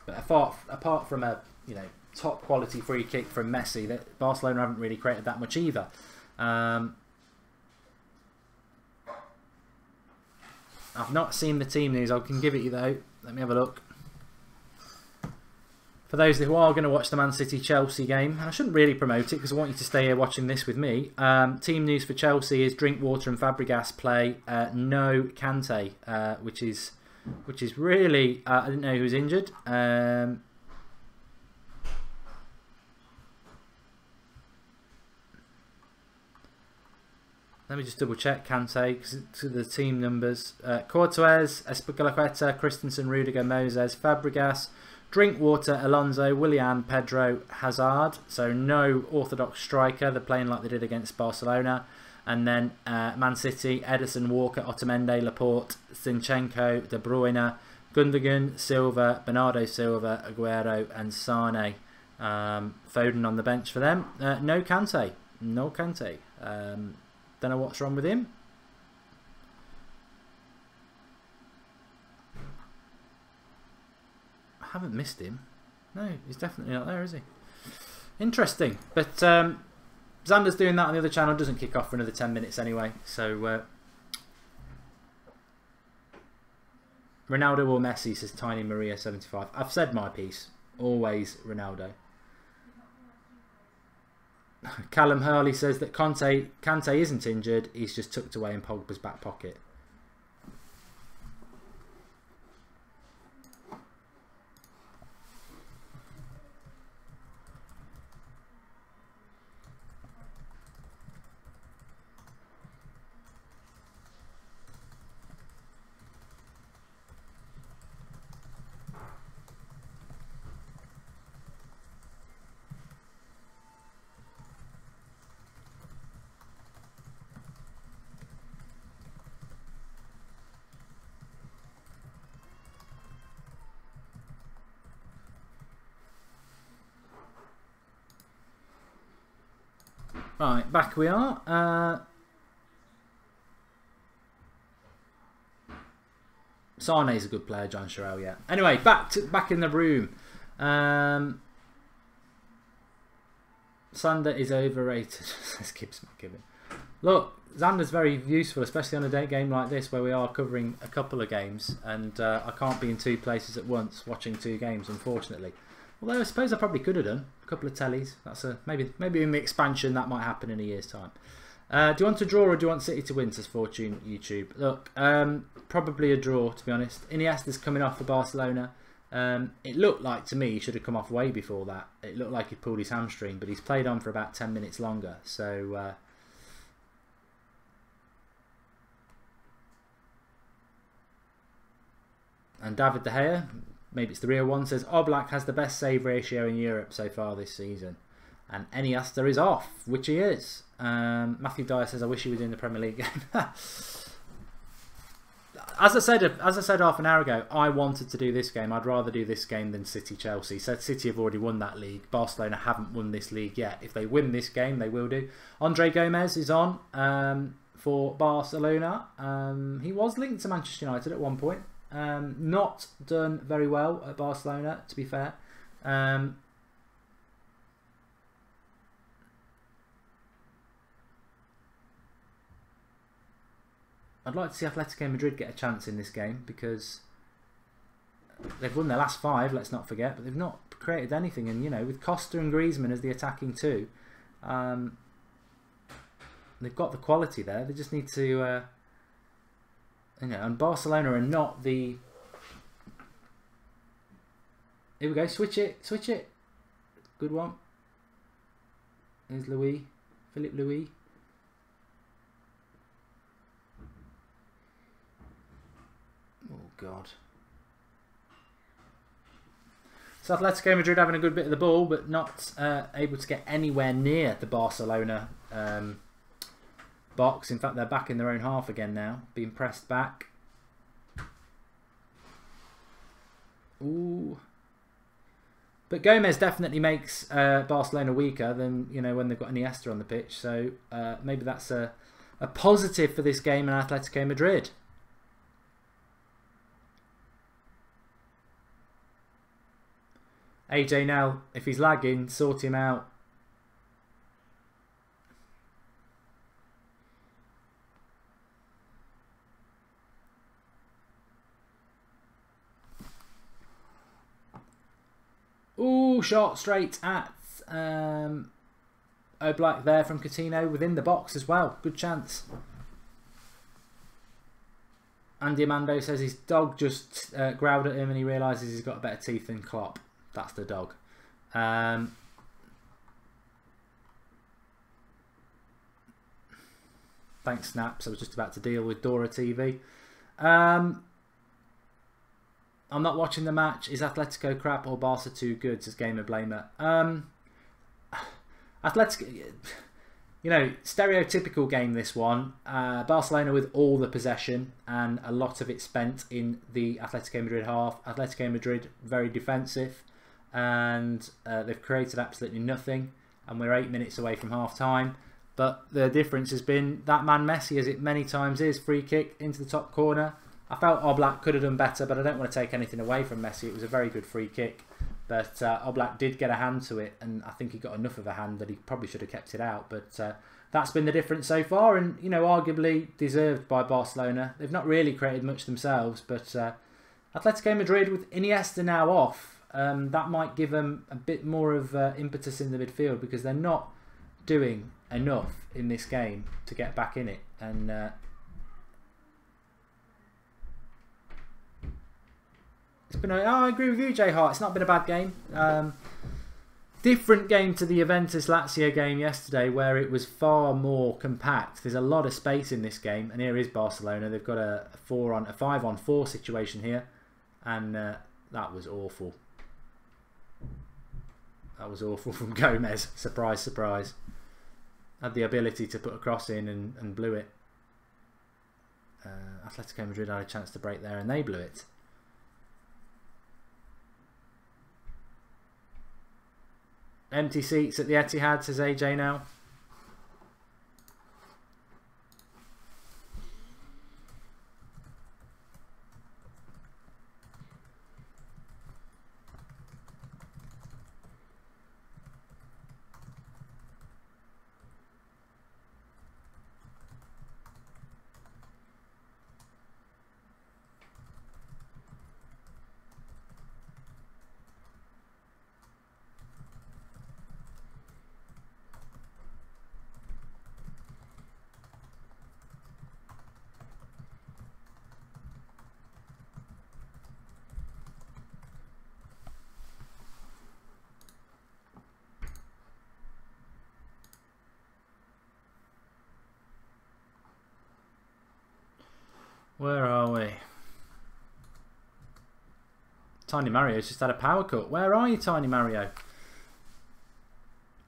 But apart from a top quality free kick from Messi, that Barcelona haven't really created that much either. I've not seen the team news. I can give it you though. Let me have a look. For those who are going to watch the Man City-Chelsea game, and I shouldn't really promote it because I want you to stay here watching this with me. Team news for Chelsea is Drinkwater and Fabregas play. No Kante, which is really I didn't know who was injured. Let me just double check Kante because the team numbers: Courtois, Espilicueta, Christensen, Rudiger, Moses, Fabregas, Drinkwater, Alonso, Willian, Pedro, Hazard. So no orthodox striker. They're playing like they did against Barcelona. And then Man City: Ederson, Walker, Otamendi, Laporte, Zinchenko, De Bruyne, Gundogan, Silva, Bernardo Silva, Aguero, and Sane. Foden on the bench for them. No Kante. No Kante. Don't know what's wrong with him. I haven't missed him. No, he's definitely not there, is he? Interesting. But Xander's doing that on the other channel. Doesn't kick off for another 10 minutes anyway. So Ronaldo or Messi, says Tiny Maria 75. I've said my piece. Always Ronaldo. Callum Hurley says that Kante isn't injured. He's just tucked away in Pogba's back pocket. Right, back we are. Sane's a good player, John Sherrill, yeah. Anyway, back in the room. Sander is overrated. This keeps me giving. Look, Xander's very useful, especially on a day game like this where we are covering a couple of games, and I can't be in two places at once watching two games, unfortunately. Although I suppose I probably could have done a couple of tellies. That's maybe in the expansion that might happen in a year's time. Do you want to draw or do you want City to win? Says Fortune YouTube. Look, probably a draw, to be honest. Iniesta's coming off for Barcelona. It looked like to me he should have come off way before that. It looked like he pulled his hamstring, but he's played on for about 10 minutes longer. So and David De Gea, maybe it's the real one, says Oblak has the best save ratio in Europe so far this season. And Iniesta is off, which he is. Matthew Dyer says, I wish he was in the Premier League game. As I said half an hour ago, I wanted to do this game. I'd rather do this game than City-Chelsea. So City have already won that league. Barcelona haven't won this league yet. If they win this game, they will do. Andre Gomez is on for Barcelona. He was linked to Manchester United at one point. Not done very well at Barcelona, to be fair. I'd like to see Atletico Madrid get a chance in this game because they've won their last 5, let's not forget, but they've not created anything. And, you know, with Costa and Griezmann as the attacking two, they've got the quality there. They just need to, you know, and Barcelona are not the... Here we go, switch it. Good one. There's Louis, Philippe Louis. Oh, God. So Atletico Madrid having a good bit of the ball, but not able to get anywhere near the Barcelona box. In fact, they're back in their own half again now, being pressed back. Ooh. But Gomez definitely makes Barcelona weaker than, you know, when they've got Iniesta on the pitch. So maybe that's a positive for this game in Atletico Madrid. AJ now, if he's lagging, sort him out. Ooh, shot straight at Oblak there from Coutinho within the box as well. Good chance. Andy Amando says his dog just growled at him and he realises he's got better teeth than Klopp. That's the dog. Thanks, Snaps. I was just about to deal with Dora TV. I'm not watching the match. Is Atletico crap or Barca too good? Says Gamer Blamer. Atletico, you know, stereotypical game this one. Barcelona with all the possession and a lot of it spent in the Atletico Madrid half. Atletico Madrid very defensive and they've created absolutely nothing. And we're 8 minutes away from half time. But the difference has been that man Messi, as it many times is, free kick into the top corner. I felt Oblak could have done better, but I don't want to take anything away from Messi. It was a very good free kick. But Oblak did get a hand to it, and I think he got enough of a hand that he probably should have kept it out. But that's been the difference so far, and you know, arguably deserved by Barcelona. They've not really created much themselves, but Atletico Madrid with Iniesta now off, that might give them a bit more of impetus in the midfield because they're not doing enough in this game to get back in it. And it's been I agree with you, Jay Hart. It's not been a bad game. Different game to the Juventus-Lazio game yesterday, where it was far more compact. There's a lot of space in this game, and here is Barcelona. They've got a 5-on-4 situation here, and that was awful. That was awful from Gomez. Surprise, surprise. Had the ability to put a cross in and blew it. Atletico Madrid had a chance to break there, and they blew it. Empty seats at the Etihad, says AJ now. Where are we? Tiny Mario's just had a power cut. Where are you, Tiny Mario?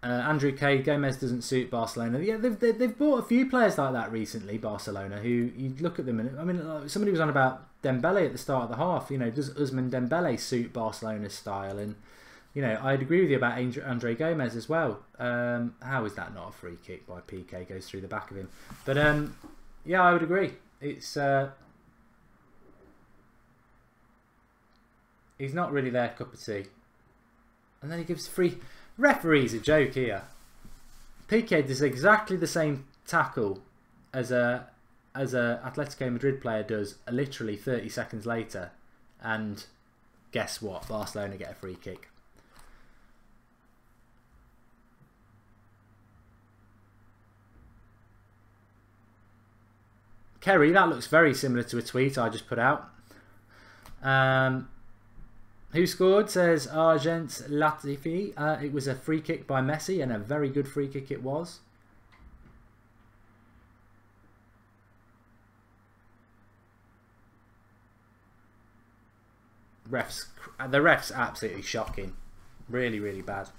Andrew K. Gomez doesn't suit Barcelona. Yeah, they've bought a few players like that recently, Barcelona, who you look at them and I mean, somebody was on about Dembele at the start of the half. You know, does Ousmane Dembele suit Barcelona's style? And you know, I'd agree with you about Andre Gomez as well. How is that not a free kick by PK? Goes through the back of him. But yeah, I would agree. It's he's not really their cup of tea. And then he gives free. Referee's a joke here. Piqué does exactly the same tackle as a Atletico Madrid player does literally 30 seconds later, and guess what? Barcelona get a free kick. Kerry, that looks very similar to a tweet I just put out. Who scored? Says Argent Latifi. It was a free kick by Messi, and a very good free kick it was. The ref's absolutely shocking. Really, really bad.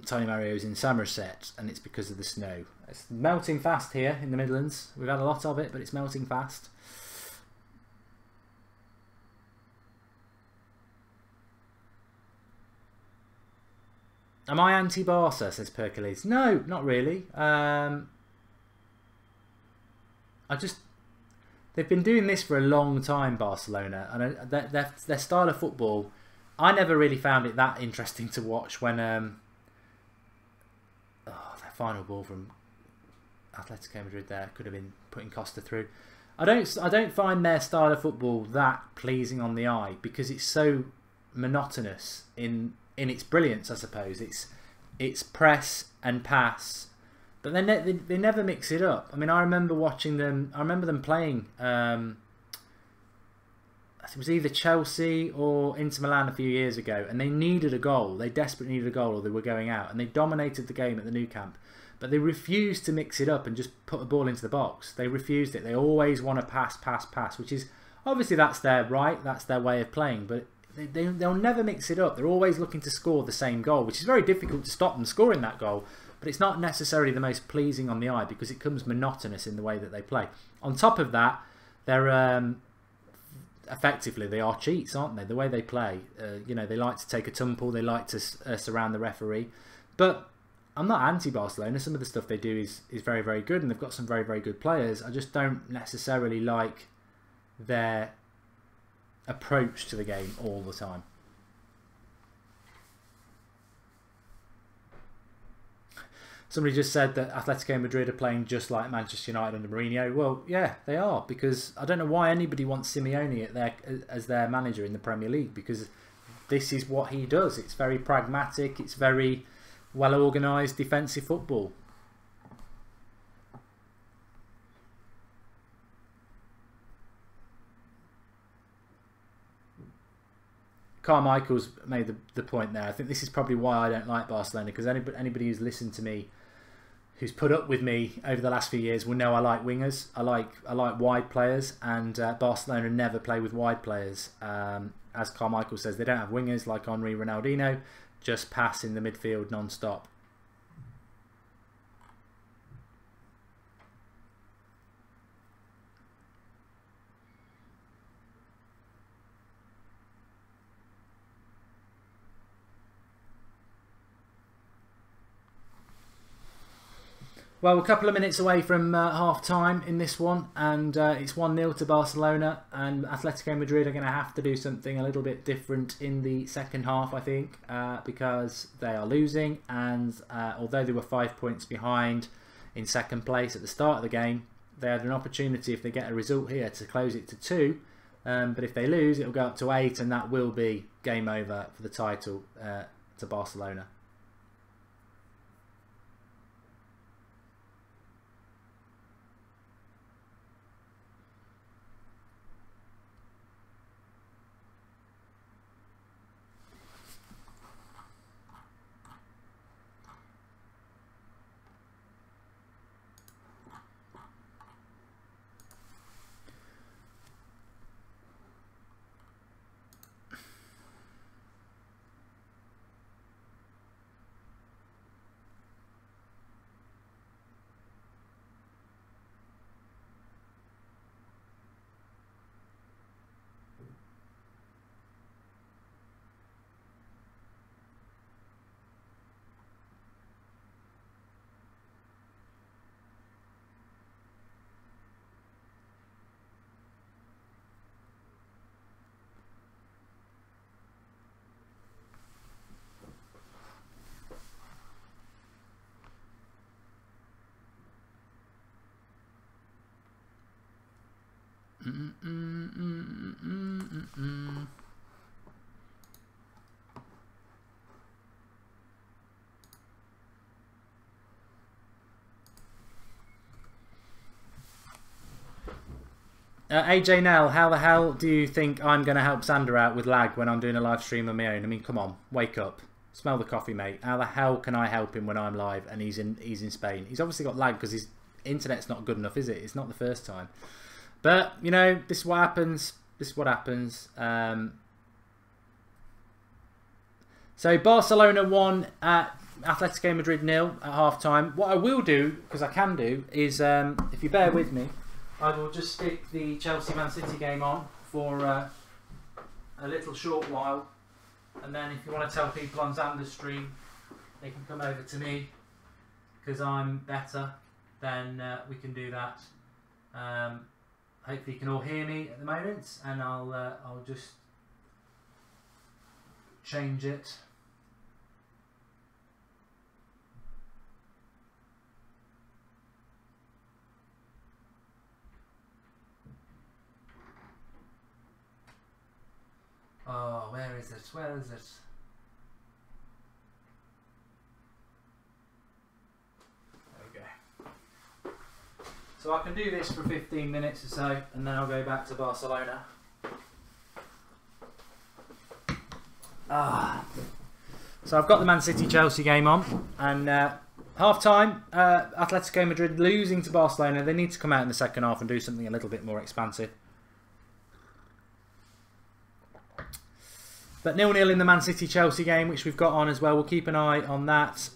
Tony Mario's in Somerset, and it's because of the snow. It's melting fast here in the Midlands. We've had a lot of it, but it's melting fast. Am I anti-Barca? Says Pericles. No, not really. They've they've been doing this for a long time, Barcelona, and their style of football, I never really found it that interesting to watch when their final ball from Atletico Madrid there could have been putting Costa through. I don't find their style of football that pleasing on the eye because it's so monotonous in its brilliance, I suppose. It's press and pass, but they never mix it up. I mean, I remember watching them. I remember them playing. It was either Chelsea or Inter Milan a few years ago, and they needed a goal. They desperately needed a goal, or they were going out, and they dominated the game at the Nou Camp. But they refused to mix it up and just put a ball into the box. They refused it. They always want to pass, which is obviously that's their right, that's their way of playing. But they'll never mix it up. They're always looking to score the same goal, which is very difficult to stop them scoring that goal. But it's not necessarily the most pleasing on the eye because it comes monotonous in the way that they play. On top of that, they're effectively they are cheats, aren't they? The way they play, you know, they like to take a tumble, they like to surround the referee. But I'm not anti-Barcelona. Some of the stuff they do is very, very good, and they've got some very, very good players. I just don't necessarily like their approach to the game all the time. Somebody just said that Atletico Madrid are playing just like Manchester United under Mourinho. Well, yeah, they are, because I don't know why anybody wants Simeone as their manager in the Premier League, because this is what he does. It's very pragmatic. It's very well organised defensive football. Carmichael's made the point there. I think this is probably why I don't like Barcelona, because anybody who's listened to me, who's put up with me over the last few years, will know I like wingers. I like wide players, and Barcelona never play with wide players. As Carmichael says, they don't have wingers like Henry, Ronaldinho. Just pass in the midfield non-stop. Well, we're a couple of minutes away from half-time in this one, and it's 1-0 to Barcelona, and Atletico Madrid are going to have to do something a little bit different in the second half, I think, because they are losing, and although they were 5 points behind in second place at the start of the game, they had an opportunity, if they get a result here, to close it to 2, but if they lose, it'll go up to 8, and that will be game over for the title to Barcelona. AJ Nell, how the hell do you think I'm going to help Sander out with lag when I'm doing a live stream of my own? I mean, come on, wake up. Smell the coffee, mate. How the hell can I help him when I'm live and he's in Spain? He's obviously got lag because his internet's not good enough, is it? It's not the first time. But, you know, this is what happens. This is what happens. So, Barcelona 1 at Atletico Madrid 0 at half-time. What I will do, because I can do, is, if you bear with me, I will just stick the Chelsea-Man City game on for a little short while. And then if you want to tell people on Xander's stream, they can come over to me, because I'm better, then we can do that. Hopefully you can all hear me at the moment, and I'll just change it. Oh, where is it? Where is it? So I can do this for 15 minutes or so, and then I'll go back to Barcelona. So I've got the Man City-Chelsea game on, and half-time, Atletico Madrid losing to Barcelona. They need to come out in the second half and do something a little bit more expansive. But 0-0 in the Man City-Chelsea game, which we've got on as well. We'll keep an eye on that.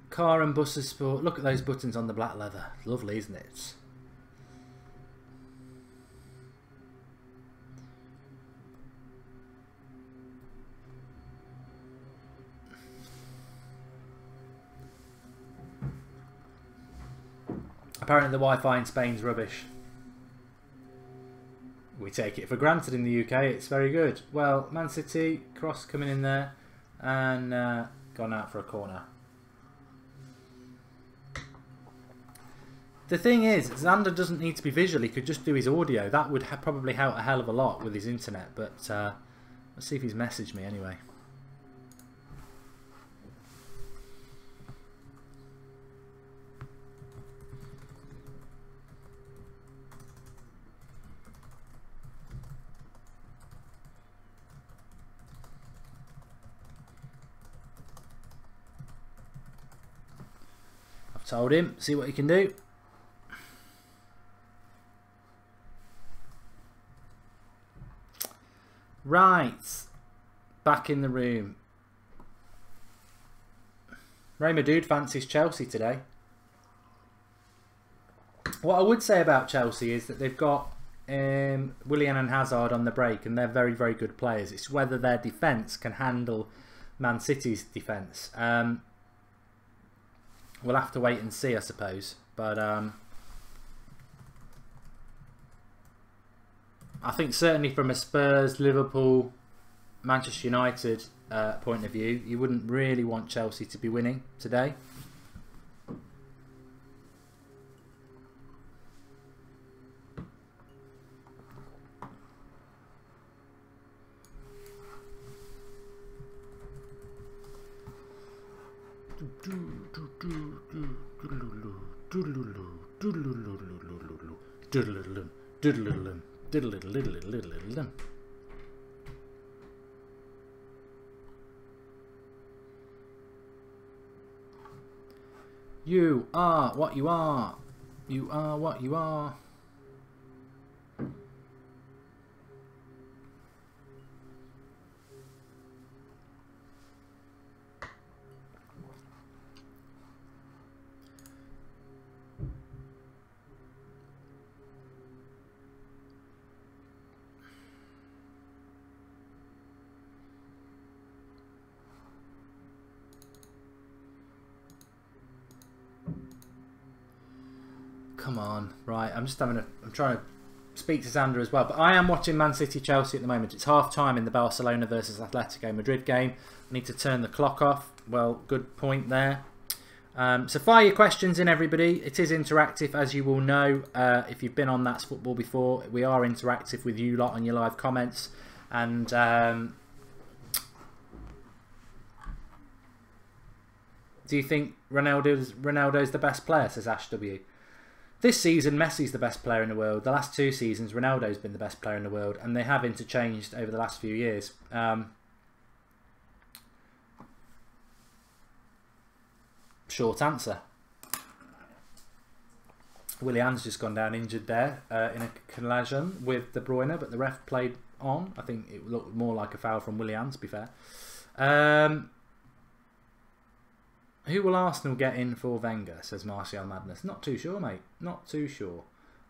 Car and buses sport. Look at those buttons on the black leather. Lovely, isn't it? Apparently the Wi-Fi in Spain's rubbish. We take it for granted in the UK. It's very good. Well, Man City, cross coming in there and gone out for a corner. The thing is, Xander doesn't need to be visual. He could just do his audio. That would probably help a hell of a lot with his internet. But let's see if he's messaged me anyway. I've told him. See what he can do. Right, back in the room. Ray Madud fancies Chelsea today. What I would say about Chelsea is that they've got Willian and Hazard on the break, and they're very, very good players. It's whether their defence can handle Man City's defence. We'll have to wait and see, I suppose. But I think certainly from a Spurs, Liverpool, Manchester United point of view, you wouldn't really want Chelsea to be winning today. You are what you are. You are what you are. Come on, right? I'm trying to speak to Xander as well, but I am watching Man City Chelsea at the moment. It's half time in the Barcelona versus Atletico Madrid game. I need to turn the clock off. Well, good point there. So fire your questions in, everybody. It is interactive, as you will know. If you've been on That's Football before, we are interactive with you lot on your live comments. And do you think Ronaldo's the best player? Says Ash W. This season, Messi's the best player in the world. The last 2 seasons, Ronaldo's been the best player in the world, and they have interchanged over the last few years. Short answer. Willian's just gone down injured there in a collision with De Bruyne, but the ref played on. I think it looked more like a foul from Willian, to be fair. Who will Arsenal get in for Wenger, says Martial Madness. Not too sure, mate. Not too sure.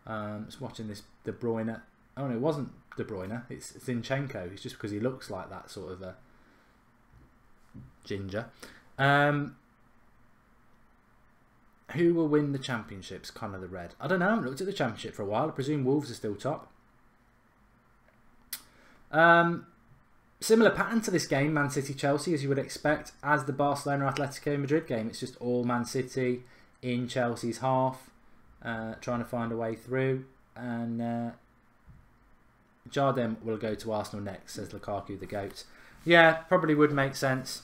Just watching this De Bruyne. Oh, no, it wasn't De Bruyne. It's Zinchenko. It's just because he looks like that sort of a Who will win the championships? Connor the Red. I don't know. I haven't looked at the championship for a while. I presume Wolves are still top. Similar pattern to this game, Man City-Chelsea, as you would expect, as the Barcelona-Atletico Madrid game. It's just all Man City in Chelsea's half, trying to find a way through. And Jardem will go to Arsenal next, says Lukaku the GOAT. Yeah, probably would make sense.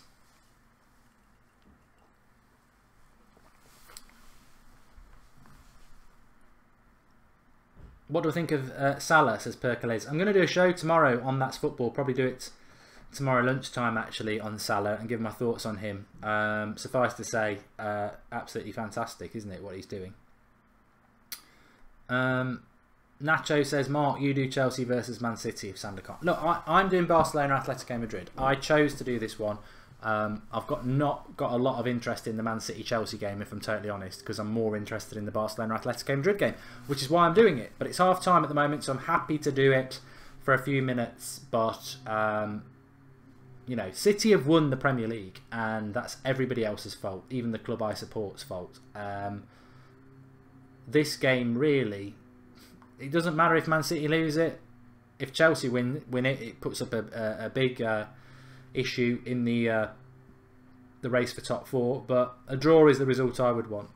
What do I think of Salah, says Percolates. I'm going to do a show tomorrow on That's Football. Probably do it tomorrow lunchtime, actually, on Salah and give my thoughts on him. Suffice to say, absolutely fantastic, isn't it, what he's doing? Nacho says, Mark, you do Chelsea versus Man City if Sander can't. Look, I'm doing Barcelona Atletico Madrid. I chose to do this one. I've not got a lot of interest in the Man City-Chelsea game, if I'm totally honest, because I'm more interested in the Barcelona-Atletico Madrid game, which is why I'm doing it. But it's half-time at the moment, so I'm happy to do it for a few minutes. But, you know, City have won the Premier League, and that's everybody else's fault, even the club I support's fault. This game, really, it doesn't matter if Man City lose it. If Chelsea win it, it puts up a big... issue in the race for top four, but a draw is the result I would want.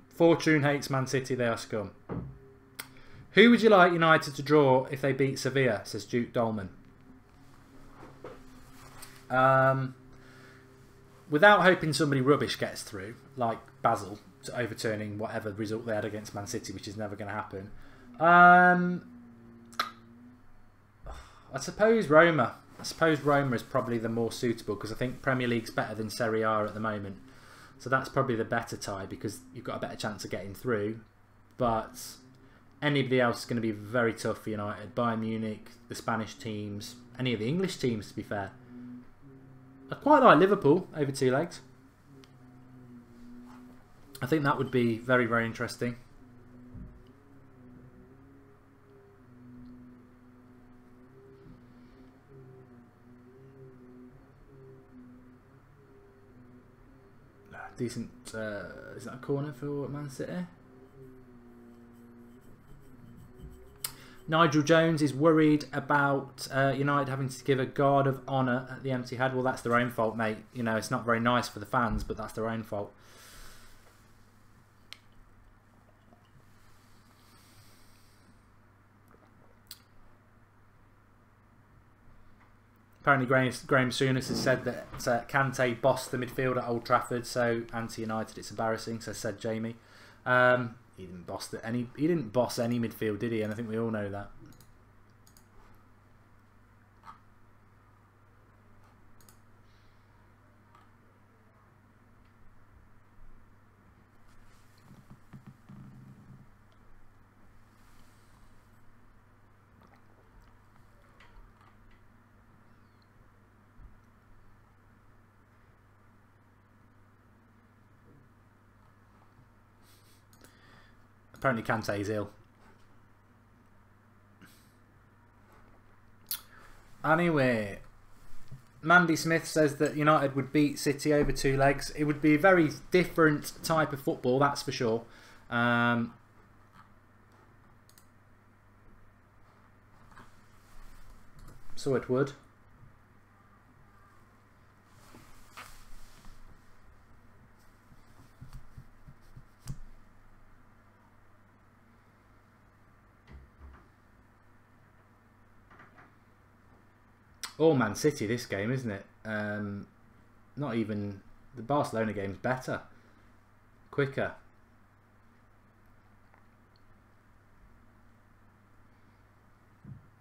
Fortune hates Man City, they are scum. Who would you like United to draw if they beat Sevilla, says Duke Dolman. Without hoping somebody rubbish gets through, like Basel, to overturning whatever result they had against Man City, which is never going to happen. I suppose Roma. Is probably the more suitable, because I think Premier League's better than Serie A at the moment. So that's probably the better tie, because you've got a better chance of getting through. But anybody else is going to be very tough for United. Bayern Munich, the Spanish teams, any of the English teams, to be fair. I quite like Liverpool over 2 legs. I think that would be very, very interesting. Decent, is that a corner for Man City? Nigel Jones is worried about United having to give a guard of honour at the empty head. Well, that's their own fault, mate. You know, it's not very nice for the fans, but that's their own fault. Apparently Graham Souness has said that Kante bossed the midfield at Old Trafford, so anti-United it's embarrassing, so said Jamie. He didn't boss he didn't boss any midfield, did he? And I think we all know that. Apparently Kante is ill. Anyway, Mandy Smith says that United would beat City over 2 legs. It would be a very different type of football, that's for sure. So it would. All Man City this game, isn't it? Not even the Barcelona game's better, quicker.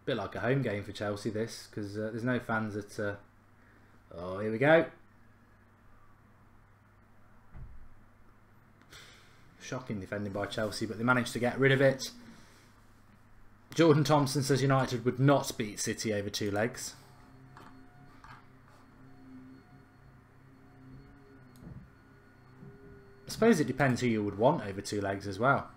Bit like a home game for Chelsea, this, because there's no fans at. Oh, here we go. Shocking defending by Chelsea, but they managed to get rid of it. Jordan Thompson says United would not beat City over 2 legs. I suppose it depends who you would want over 2 legs as well.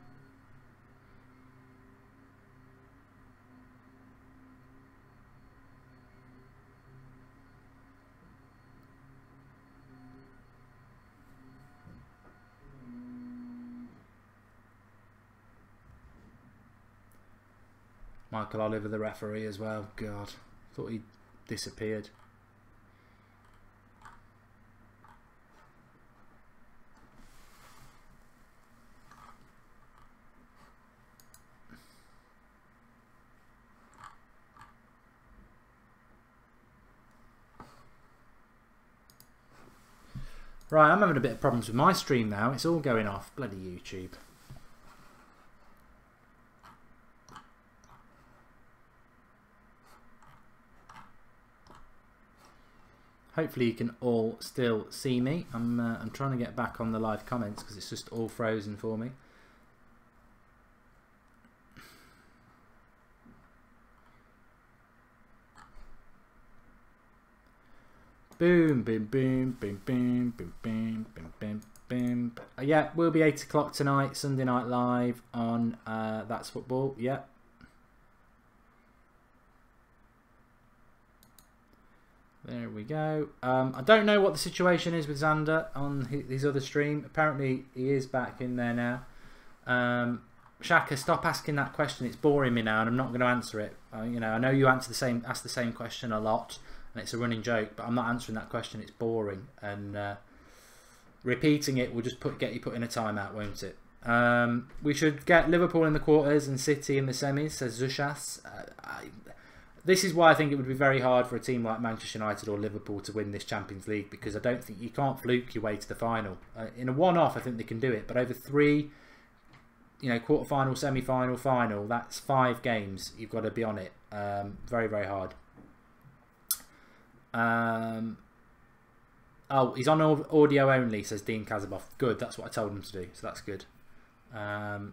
Michael Oliver, the referee, as well. God, thought he disappeared. Right, I'm having a bit of problems with my stream now. It's all going off. Bloody YouTube. Hopefully you can all still see me. I'm trying to get back on the live comments because it's just all frozen for me. Boom, boom, boom, boom, boom, boom, boom, boom, boom, boom. Yeah, we'll be 8 o'clock tonight, Sunday Night Live on That's Football. Yeah. There we go. I don't know what the situation is with Xander on his other stream. Apparently he is back in there now. Shaka, stop asking that question. It's boring me now, and I'm not going to answer it. You know, I know you ask the same question a lot, and it's a running joke, but I'm not answering that question. It's boring, and repeating it will just get you put in a timeout, won't it? We should get Liverpool in the quarters and City in the semis, says Zushas. This is why I think it would be very hard for a team like Manchester United or Liverpool to win this Champions League, because I don't think you can't fluke your way to the final. In a one-off, I think they can do it, but over 3, you know, quarter-final, semi-final, final, that's 5 games. You've got to be on it. Very, very hard. Oh, he's on audio only, says Dean Kazabov. Good, that's what I told him to do, so that's good. I'm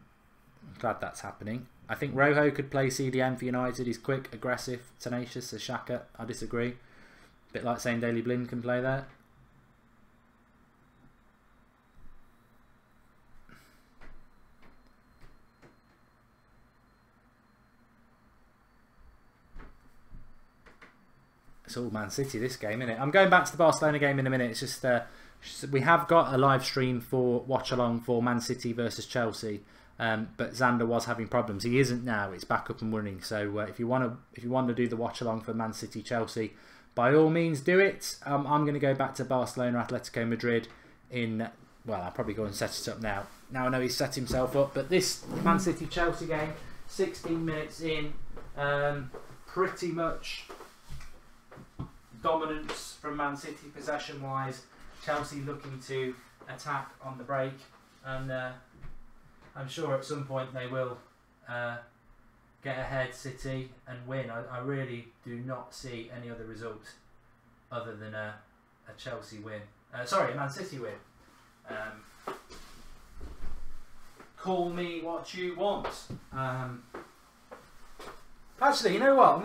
glad that's happening. I think Rojo could play CDM for United. He's quick, aggressive, tenacious, says Shaka. I disagree. A bit like saying Daley Blind can play there. It's all Man City this game, isn't it? I'm going back to the Barcelona game in a minute. It's just we have got a live stream for Watchalong for Man City versus Chelsea, but Xander was having problems. He isn't now. It's back up and running. So if you want to do the Watchalong for Man City Chelsea, by all means do it. I'm going to go back to Barcelona Atletico Madrid in. Well, I'll probably go and set it up now. Now I know he's set himself up, but this Man City Chelsea game, 16 minutes in, pretty much dominance from Man City possession wise. Chelsea looking to attack on the break, and I'm sure at some point they will get ahead, City, and win. I really do not see any other result other than a Chelsea win. Sorry, a Man City win. Call me what you want. Actually, you know what?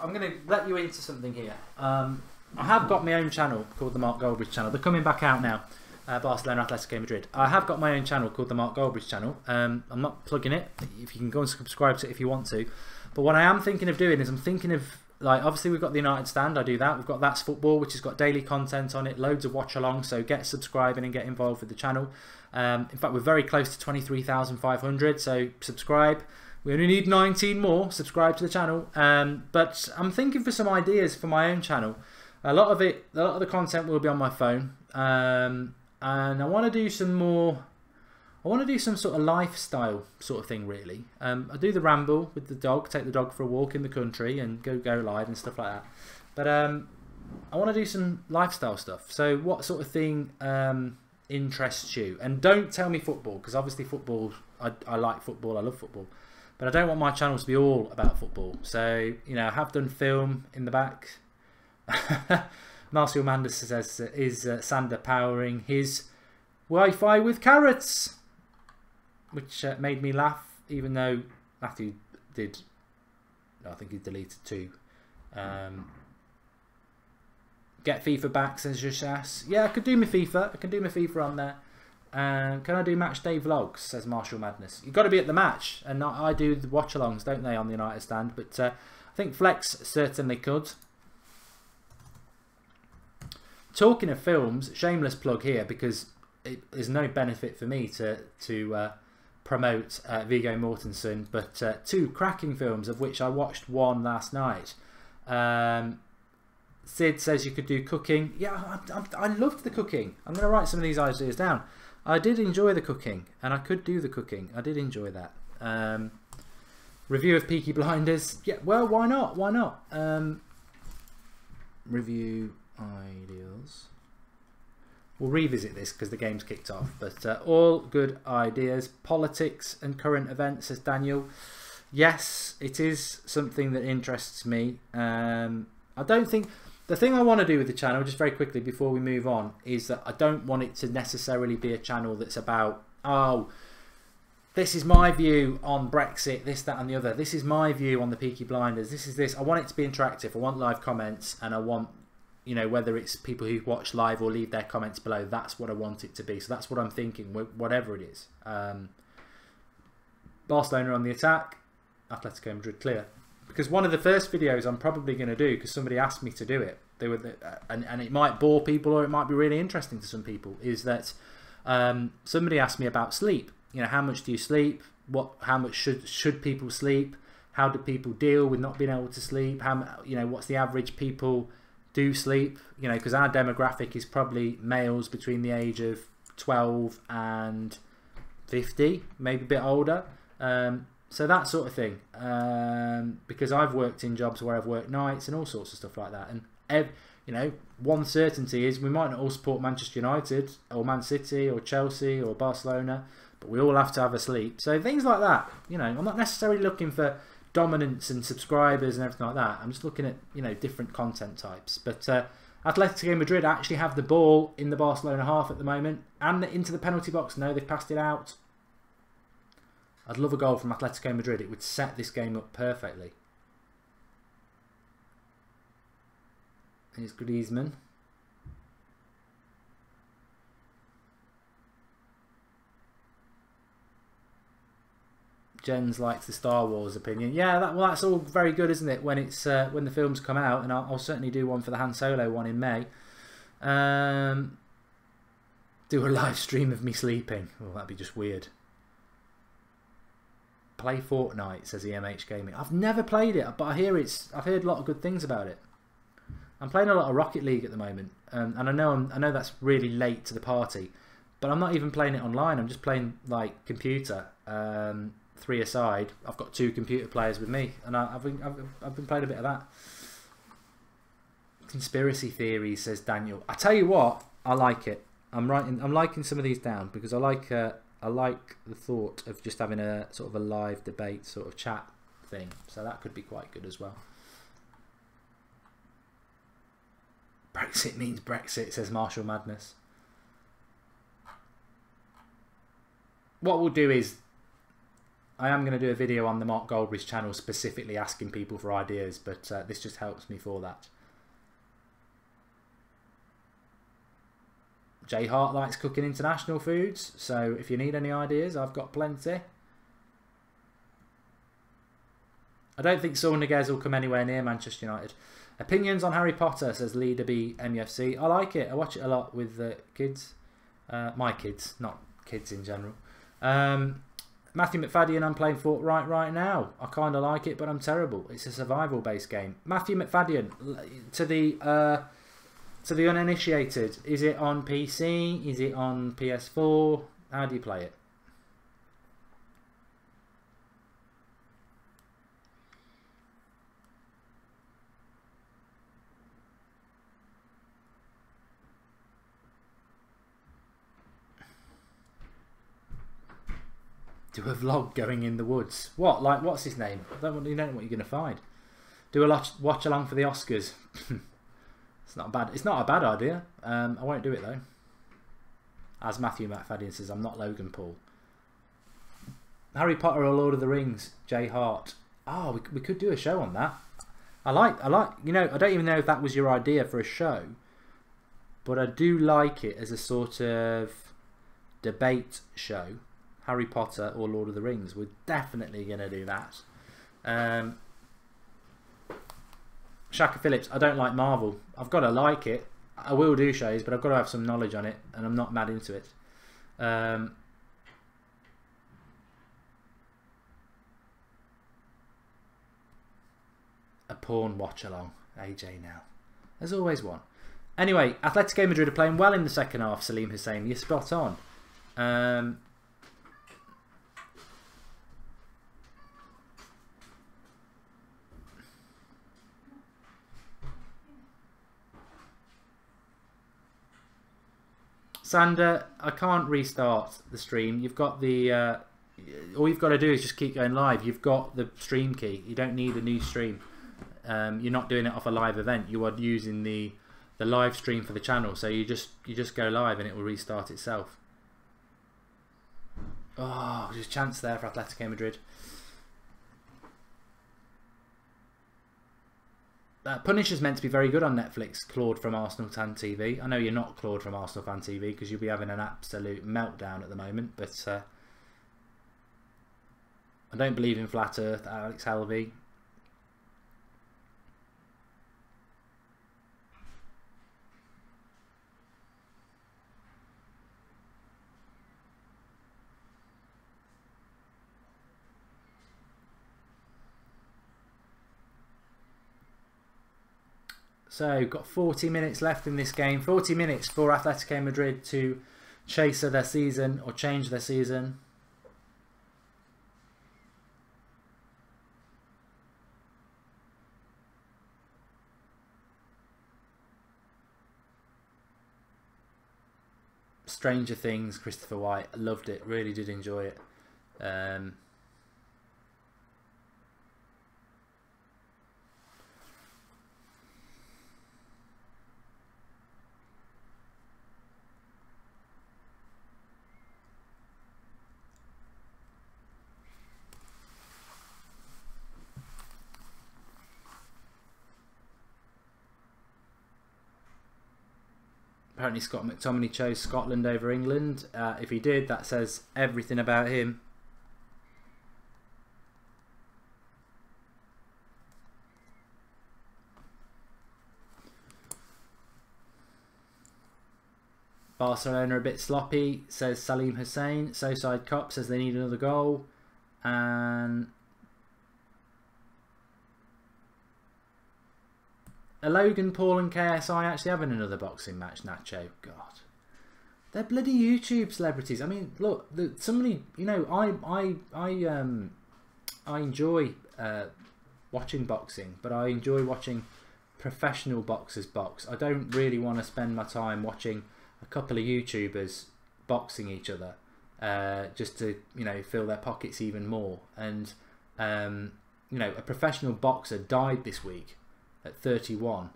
I'm gonna let you into something here. I have got my own channel called the Mark Goldbridge channel. They're coming back out now. Barcelona, Atletico Madrid. I have got my own channel called the Mark Goldbridge channel. I'm not plugging it. If you can go and subscribe to it if you want to. But what I am thinking of doing is I'm thinking of, like, obviously we've got the United Stand. I do that. We've got That's Football, which has got daily content on it, loads of watch along. So get subscribing and get involved with the channel. In fact, we're very close to 23,500. So subscribe. We only need 19 more. Subscribe to the channel. But I'm thinking for some ideas for my own channel. A lot of the content will be on my phone. And I want to do some more. I want to do some sort of lifestyle sort of thing, really. I do the ramble with the dog, take the dog for a walk in the country, and go live and stuff like that. But I want to do some lifestyle stuff. So, what sort of thing interests you? And don't tell me football, because obviously football. I like football. I love football. But I don't want my channel to be all about football. So, you know, I have done film in the back. Marcel Manders says, is Sander powering his Wi-Fi with carrots? Which made me laugh, even though Matthew did. I think he deleted 2. Get FIFA back, says Joshas. Yeah, I could do my FIFA. I can do my FIFA on there. Can I do match day vlogs, says Marshall Madness. You've got to be at the match, and I do the watch-alongs, don't they, on the United Stand? But I think Flex certainly could. Talking of films, shameless plug here, because there's no benefit for me to promote Viggo Mortensen, but 2 cracking films, of which I watched one last night. Sid says you could do cooking. Yeah, I loved the cooking. I'm going to write some of these ideas down. I did enjoy the cooking, and I could do the cooking. I did enjoy that. Review of Peaky Blinders. Yeah, well, why not? Why not? Review ideas. We'll revisit this because the game's kicked off. But all good ideas. Politics and current events, says Daniel. Yes, it is something that interests me. I don't think... The thing I want to do with the channel, just very quickly before we move on, is that I don't want it to necessarily be a channel that's about, oh, this is my view on Brexit, this, that and the other. This is my view on the Peaky Blinders. This is this. I want it to be interactive. I want live comments, and I want, you know, whether it's people who watch live or leave their comments below, that's what I want it to be. So that's what I'm thinking, whatever it is. Barcelona on the attack, Atletico Madrid clear. Because one of the first videos I'm probably going to do, because somebody asked me to do it, they were, and it might bore people or it might be really interesting to some people, is that somebody asked me about sleep. You know, how much do you sleep? How much should people sleep? How do people deal with not being able to sleep? What's the average people do sleep? You know, because our demographic is probably males between the age of 12 and 50, maybe a bit older. So that sort of thing, because I've worked in jobs where I've worked nights and all sorts of stuff like that. And you know, one certainty is we might not all support Manchester United or Man City or Chelsea or Barcelona, but we all have to have a sleep. So things like that. You know, I'm not necessarily looking for dominance and subscribers and everything like that. I'm just looking at, you know, different content types. But Atletico Madrid actually have the ball in the Barcelona half at the moment and into the penalty box. No, they've passed it out. I'd love a goal from Atletico Madrid. It would set this game up perfectly. Here's Griezmann. Jens likes the Star Wars opinion. Yeah, that's all very good, isn't it? When it's when the films come out, and I'll certainly do one for the Han Solo one in May. Do a live stream of me sleeping. Oh, that'd be just weird. Play Fortnite, says EMH Gaming. I've never played it, but I've heard a lot of good things about it. I'm playing a lot of Rocket League at the moment, and I know that's really late to the party, but I'm not even playing it online. I'm just playing like computer, 3 aside. I've got 2 computer players with me, and I've been playing a bit of that. Conspiracy theories, says Daniel. I tell you what, I like it. I'm liking some of these down because I like the thought of just having a sort of a live debate sort of chat thing. So that could be quite good as well. Brexit means Brexit, says Marshall Madness. What we'll do is, I am going to do a video on the Mark Goldbridge channel specifically asking people for ideas, but this just helps me for that. Jay Hart likes cooking international foods, so if you need any ideas, I've got plenty. I don't think Saul Niguez will come anywhere near Manchester United. Opinions on Harry Potter, says Leader B MUFC. I like it. I watch it a lot with the kids. My kids, not kids in general. Matthew McFadden, I'm playing Fortnite right now. I kind of like it, but I'm terrible. It's a survival-based game. Matthew McFadden, to the uninitiated, is it on PC? Is it on PS4? How do you play it? Do a vlog going in the woods. What? Like, what's his name? You don't know what you're going to find. Do a watch along for the Oscars. It's not a bad idea. I won't do it though. As Matthew McFadden says, I'm not Logan Paul. Harry Potter or Lord of the Rings, Jay Hart. Oh, we could do a show on that. I like, you know, I don't even know if that was your idea for a show, but I do like it as a sort of debate show. Harry Potter or Lord of the Rings. We're definitely going to do that. Shaka Phillips, I don't like Marvel. I've got to like it. I will do shows, but I've got to have some knowledge on it, and I'm not mad into it. pawn Watchalong. AJ now. There's always one. Anyway, Atletico Madrid are playing well in the second half, Salim Hussein. You're spot on. Sander, I can't restart the stream. You've got the... all you've got to do is just keep going live. You've got the stream key. You don't need a new stream. You're not doing it off a live event. You are using the live stream for the channel. So you just go live and it will restart itself. Oh, there's a chance there for Atletico Madrid. Punisher's meant to be very good on Netflix, Claude from Arsenal Fan TV. I know you're not Claude from Arsenal Fan TV because you'll be having an absolute meltdown at the moment, but I don't believe in Flat Earth, Alex Halvey. So, got 40 minutes left in this game. 40 minutes for Atletico Madrid to chase their season or change their season. Stranger Things, Christopher White. I loved it. Really did enjoy it. Apparently Scott McTominay chose Scotland over England. If he did, that says everything about him. Barcelona a bit sloppy, says Salim Hussein. So-Side Cop says they need another goal. And are Logan Paul and KSI actually having another boxing match, Nacho? God, they're bloody YouTube celebrities. I mean, look, somebody, you know, I enjoy watching boxing, but I enjoy watching professional boxers box. I don't really want to spend my time watching a couple of YouTubers boxing each other just to, you know, fill their pockets even more. And you know, a professional boxer died this week at 31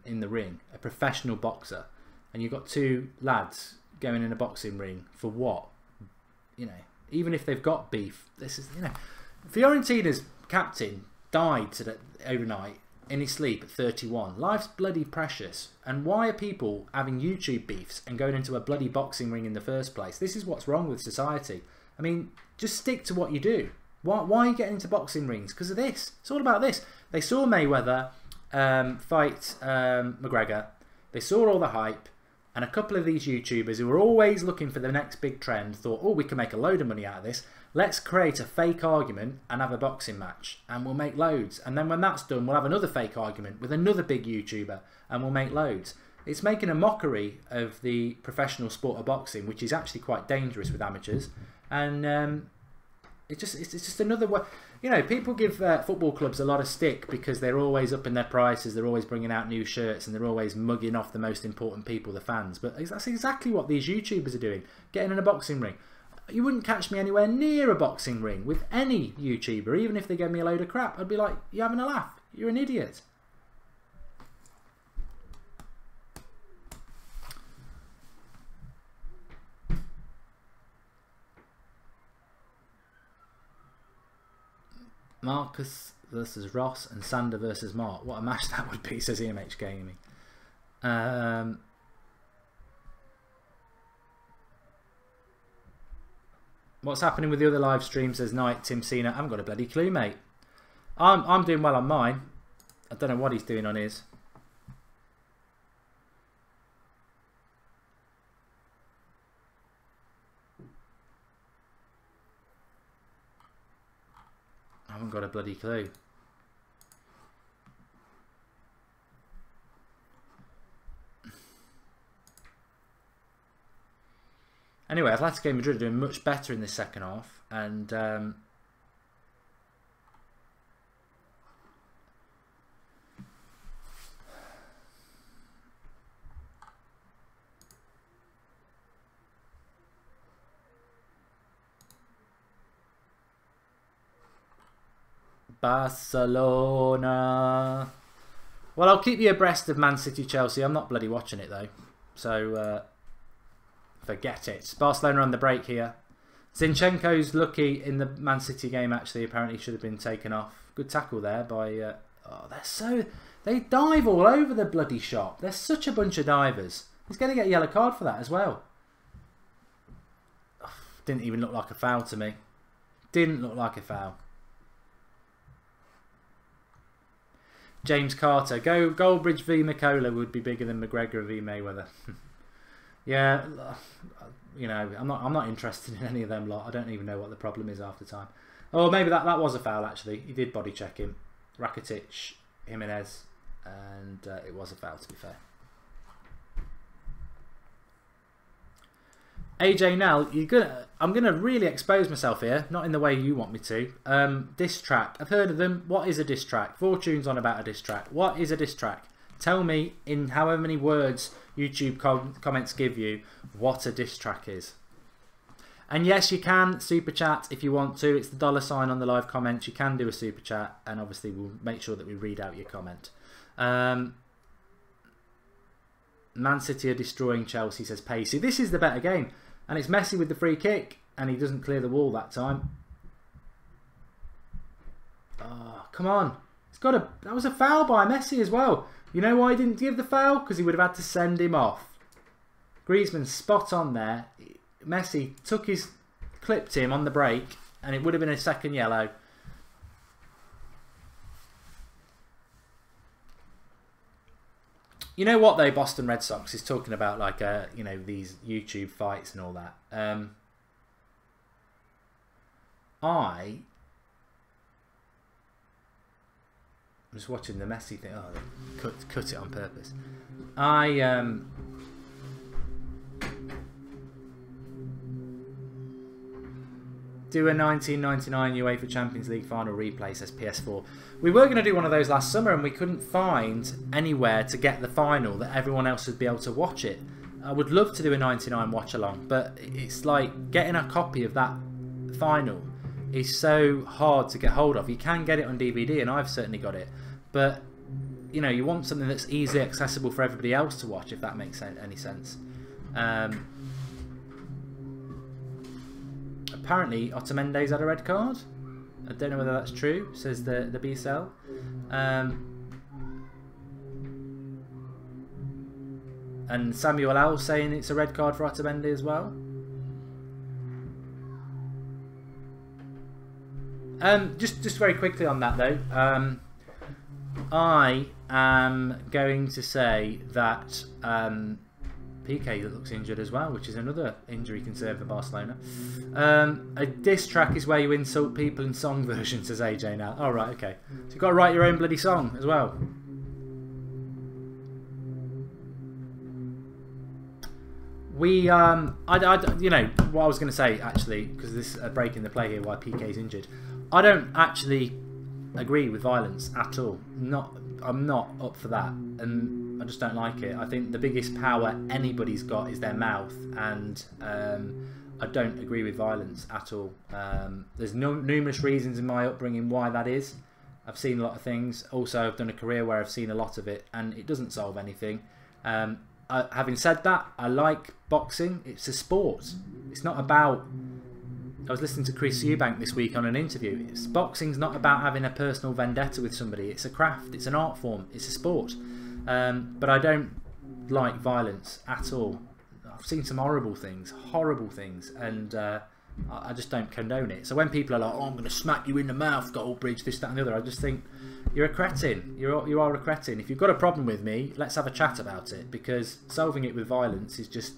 in the ring. A professional boxer, and you've got two lads going in a boxing ring for what? You know, even if they've got beef, this is, you know, Fiorentina's captain died overnight in his sleep at 31. Life's bloody precious, and why are people having YouTube beefs and going into a bloody boxing ring in the first place? This is what's wrong with society. I mean, just stick to what you do. Why are you getting into boxing rings? Because of this. It's all about this. They saw Mayweather fight McGregor. They saw all the hype, and a couple of these YouTubers who were always looking for the next big trend thought, oh, we can make a load of money out of this. Let's create a fake argument and have a boxing match, and we'll make loads. And then when that's done, we'll have another fake argument with another big YouTuber, and we'll make loads. It's making a mockery of the professional sport of boxing, which is actually quite dangerous with amateurs. And it's just another way. You know, people give football clubs a lot of stick because they're always upping their prices, they're always bringing out new shirts, and they're always mugging off the most important people, the fans. But that's exactly what these YouTubers are doing, getting in a boxing ring. You wouldn't catch me anywhere near a boxing ring with any YouTuber, even if they gave me a load of crap. I'd be like, you're having a laugh, you're an idiot. Marcus versus Ross and Sander versus Mark. What a match that would be, says EMH Gaming. What's happening with the other live streams? Says Night Tim Cena. I haven't got a bloody clue, mate. I'm doing well on mine. I don't know what he's doing on his. I haven't got a bloody clue. Anyway, Atletico Madrid are doing much better in this second half, and Barcelona. Well, I'll keep you abreast of Man City Chelsea. I'm not bloody watching it though, so forget it. Barcelona on the break here. Zinchenko's lucky in the Man City game. Actually, apparently should have been taken off. Good tackle there by. They dive all over the bloody shop. They're such a bunch of divers. He's going to get a yellow card for that as well. Didn't even look like a foul to me. Didn't look like a foul. James Carter. Goldbridge v Mikola would be bigger than McGregor v Mayweather. Yeah, you know, I'm not interested in any of them lot. I don't even know what the problem is half the time. Oh, maybe that was a foul actually. He did body check him. Rakitic, Jimenez, and it was a foul to be fair. AJ Nell, I'm gonna really expose myself here, not in the way you want me to. Diss track. I've heard of them. What is a diss track? Fortune's on about a diss track. What is a diss track? Tell me in however many words YouTube comments give you what a diss track is. And yes, you can super chat if you want to. It's the $ on the live comments. You can do a super chat, and obviously we'll make sure that we read out your comment. Man City are destroying Chelsea, says Pacey. This is the better game. And it's Messi with the free kick, and he doesn't clear the wall that time. Oh, come on. That was a foul by Messi as well. You know why he didn't give the foul? Because he would have had to send him off. Griezmann spot on there. Messi clipped him on the break, and it would have been a second yellow. You know what though, Boston Red Sox is talking about, like you know, these YouTube fights and all that. I'm just watching the Messi thing. Oh, they cut it on purpose. Do a 1999 UEFA Champions League final replay, says PS4. We were going to do one of those last summer and we couldn't find anywhere to get the final that everyone else would be able to watch it. I would love to do a 99 watch along, but it's like getting a copy of that final is so hard to get hold of. You can get it on DVD and I've certainly got it, but you know, you want something that's easily accessible for everybody else to watch, if that makes any sense. Apparently Otamendi's had a red card. I don't know whether that's true, says the BSL. And Samuel Al saying it's a red card for Otamendi as well. Just very quickly on that though. I am going to say that PK looks injured as well, which is another injury concern for Barcelona. A diss track is where you insult people in song versions, says AJ now. Oh, right, okay. So you've got to write your own bloody song as well. We, you know, what I was going to say, actually, because this is a break in the play here, why PK's injured. I don't actually agree with violence at all. I'm not up for that, and I just don't like it. I think the biggest power anybody's got is their mouth, and I don't agree with violence at all. There's numerous reasons in my upbringing why that is. I've seen a lot of things. Also, I've done a career where I've seen a lot of it, and it doesn't solve anything. Having said that, I like boxing. It's a sport. It's not about... I was listening to Chris Eubank this week on an interview. Boxing's not about having a personal vendetta with somebody. It's a craft. It's an art form. It's a sport. But I don't like violence at all. I've seen some horrible things, and I just don't condone it. So when people are like, "Oh, I'm going to smack you in the mouth, Goldbridge," this, that, and the other, I just think you're a cretin. You are a cretin. If you've got a problem with me, let's have a chat about it, because solving it with violence is just,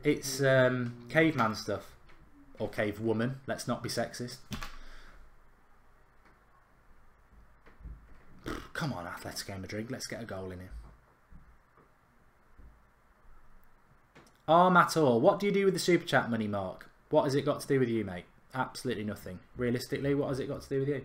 it's caveman stuff. Or cave woman, let's not be sexist. Come on, Atletico Madrid, let's get a goal in here. At all. What do you do with the super chat money, Mark? What has it got to do with you, mate? Absolutely nothing. Realistically, what has it got to do with you?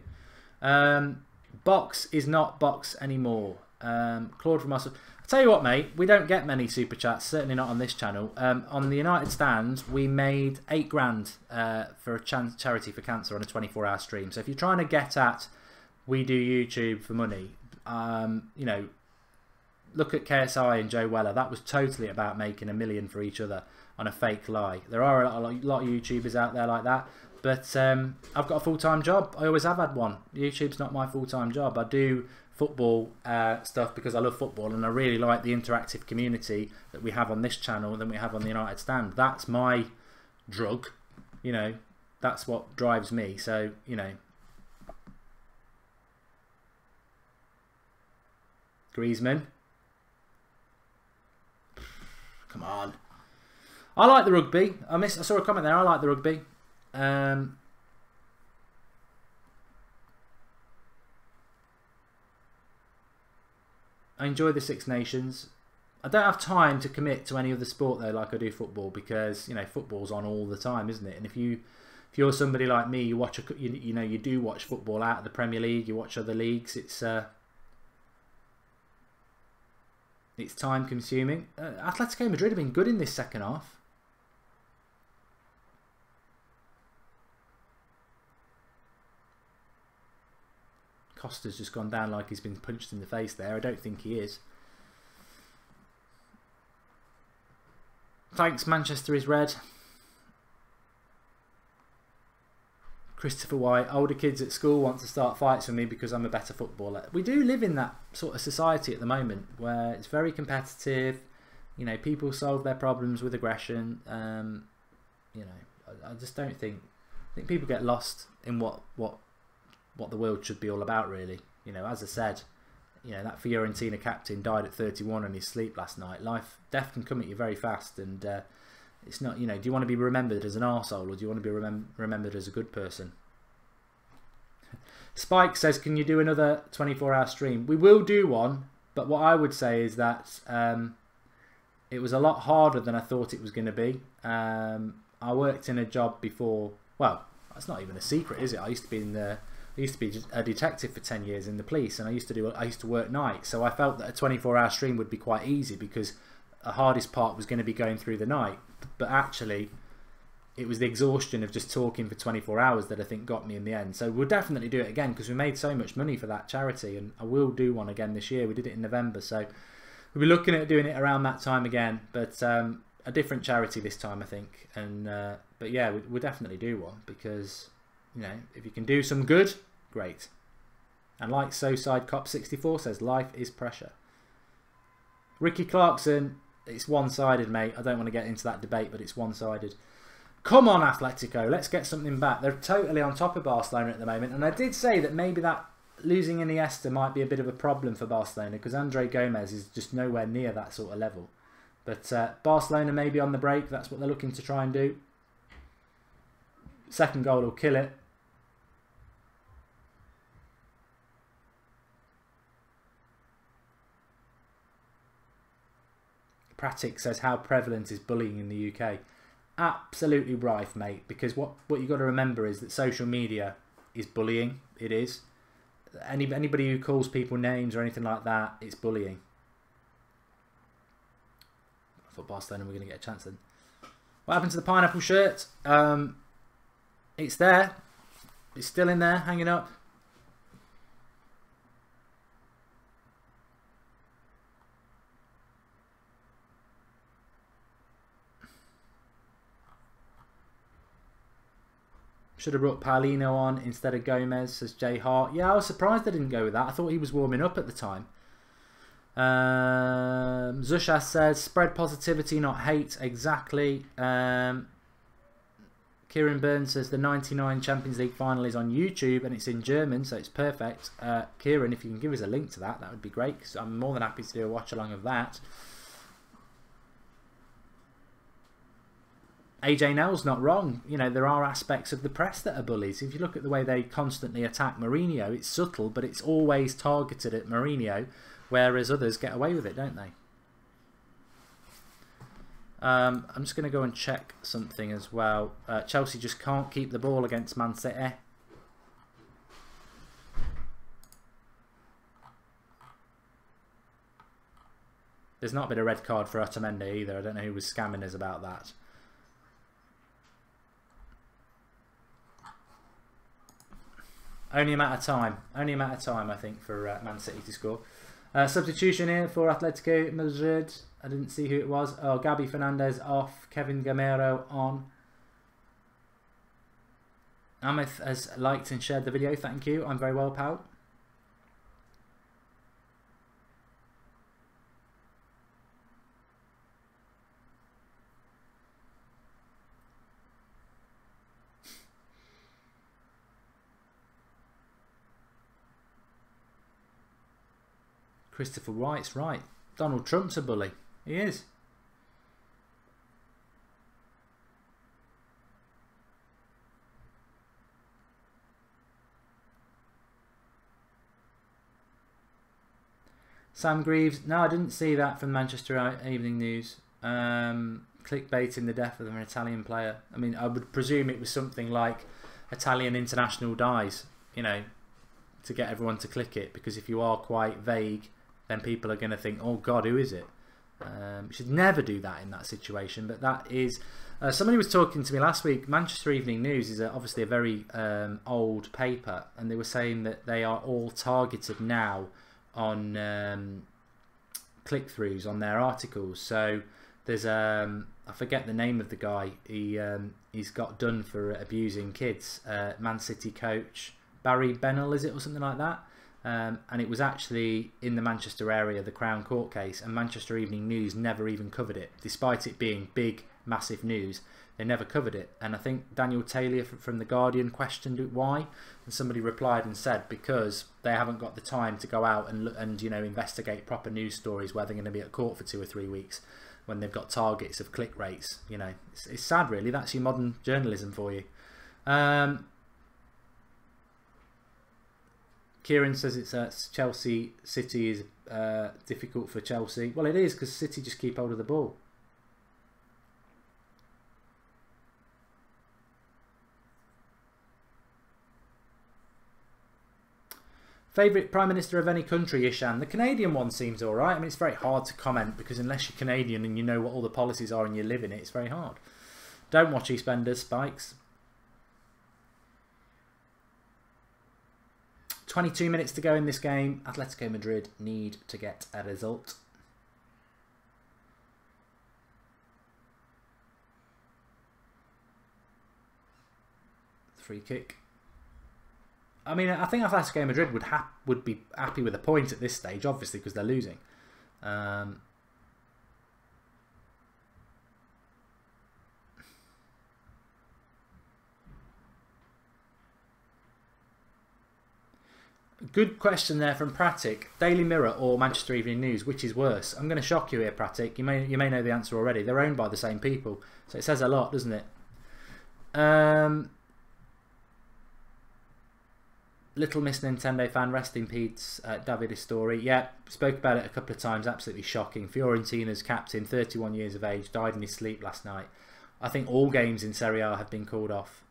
Box is not box anymore. Claude from us. I'll tell you what, mate. We don't get many super chats. Certainly not on this channel. On the United Stand, we made £8 for a charity for cancer on a 24-hour stream. So if you're trying to get at, we do YouTube for money. You know, look at KSI and Joe Weller. That was totally about making $1 million for each other on a fake lie. There are a lot of YouTubers out there like that. But I've got a full-time job. I always have had one. YouTube's not my full-time job. I do football stuff because I love football and I really like the interactive community that we have on this channel and that we have on the United Stand. That's my drug. You know, that's what drives me. So, you know. Griezmann. Come on. I like the rugby. I saw a comment there. I like the rugby. I enjoy the Six Nations. I don't have time to commit to any other sport though, like I do football, because you know football's on all the time, isn't it? And if you're somebody like me, you watch you know you do watch football out of the Premier League, you watch other leagues. It's time consuming. Atletico Madrid have been good in this second half. Costa's just gone down like he's been punched in the face there. I don't think he is. Thanks, Manchester is red. Christopher White, older kids at school want to start fights with me because I'm a better footballer. We do live in that sort of society at the moment where it's very competitive. You know, people solve their problems with aggression. You know, I just don't think. I think people get lost in what the world should be all about, really. You know, as I said, you know, that Fiorentina captain died at 31 in his sleep last night. Death can come at you very fast, and it's not, you know, do you want to be remembered as an arsehole or do you want to be remembered as a good person? Spike says, can you do another 24-hour stream? We will do one, but what I would say is that it was a lot harder than I thought it was going to be. I worked in a job before. Well, that's not even a secret, is it? I used to be a detective for 10 years in the police, and I used to work nights, so I felt that a 24-hour stream would be quite easy because the hardest part was going to be going through the night. But actually, it was the exhaustion of just talking for 24 hours that I think got me in the end. So we'll definitely do it again because we made so much money for that charity, and I will do one again this year. We did it in November, so we'll be looking at doing it around that time again, but a different charity this time, I think. And but yeah, we'll definitely do one because, you know, if you can do some good, great. And like SoSide Cop 64 says, life is pressure. Ricky Clarkson, it's one-sided, mate. I don't want to get into that debate, but it's one-sided. Come on, Atletico, let's get something back. They're totally on top of Barcelona at the moment, and I did say that maybe that losing Iniesta might be a bit of a problem for Barcelona because Andre Gomez is just nowhere near that sort of level. But Barcelona may be on the break. That's what they're looking to try and do. Second goal will kill it. Pratik says, how prevalent is bullying in the UK? Absolutely rife, mate, because what you've got to remember is that social media is bullying. It is. Anybody who calls people names or anything like that, it's bullying. I thought Barcelona were going to get a chance then. What happened to the pineapple shirt? It's there. It's still in there, hanging up. Should have brought Paulino on instead of Gomez, says Jay Hart. Yeah, I was surprised they didn't go with that. I thought he was warming up at the time. Zusha says, spread positivity, not hate. Exactly. Kieran Burns says, the 99 Champions League final is on YouTube and it's in German, so it's perfect. Kieran, if you can give us a link to that, that would be great, because I'm more than happy to do a watch-along of that. AJ Nell's not wrong. You know, there are aspects of the press that are bullies. If you look at the way they constantly attack Mourinho, it's subtle, but it's always targeted at Mourinho, whereas others get away with it, don't they? I'm just going to go and check something as well. Chelsea just can't keep the ball against Man City. There's not been a red card for Otamendi either. I don't know who was scamming us about that. Only a matter of time. Only a matter of time, I think, for Man City to score. Substitution here for Atletico Madrid. I didn't see who it was. Oh, Gabi Fernandez off. Kevin Gamero on. Amith has liked and shared the video. Thank you. I'm very well, pal. Christopher Wright's right. Donald Trump's a bully. He is. Sam Greaves. No, I didn't see that from Manchester Evening News. Clickbaiting the death of an Italian player. I mean, I would presume it was something like Italian international dies, you know, to get everyone to click it. Because if you are quite vague, then people are going to think, oh God, who is it? You should never do that in that situation. But that is... somebody was talking to me last week. Manchester Evening News is obviously a very old paper. And they were saying that they are all targeted now on click-throughs on their articles. So there's... I forget the name of the guy. He's got done for abusing kids. Man City coach Barry Bennell, is it? Or something like that. And it was actually in the Manchester area, the Crown Court case, and Manchester Evening News never even covered it. Despite it being big, massive news, they never covered it. And I think Daniel Taylor from The Guardian questioned it, why, and somebody replied and said because they haven't got the time to go out and you know, investigate proper news stories where they're going to be at court for 2 or 3 weeks when they've got targets of click rates. You know, it's sad really. That's your modern journalism for you. Kieran says it's Chelsea. City is difficult for Chelsea. Well, it is because City just keep hold of the ball. Favourite Prime Minister of any country, Ishan? The Canadian one seems alright. I mean, it's very hard to comment because unless you're Canadian and you know what all the policies are and you live in it, it's very hard. Don't watch EastEnders, Spikes. 22 minutes to go in this game. Atletico Madrid need to get a result. Free kick. I mean, I think Atletico Madrid would be happy with a point at this stage, obviously, because they're losing. Good question there from Pratik. Daily Mirror or Manchester Evening News, which is worse? I'm going to shock you here, Pratik. You may know the answer already. They're owned by the same people, so it says a lot, doesn't it? Little Miss Nintendo fan, rest in peace, David Istori. Yeah, spoke about it a couple of times. Absolutely shocking. Fiorentina's captain, 31 years of age, died in his sleep last night. I think all games in Serie A have been called off.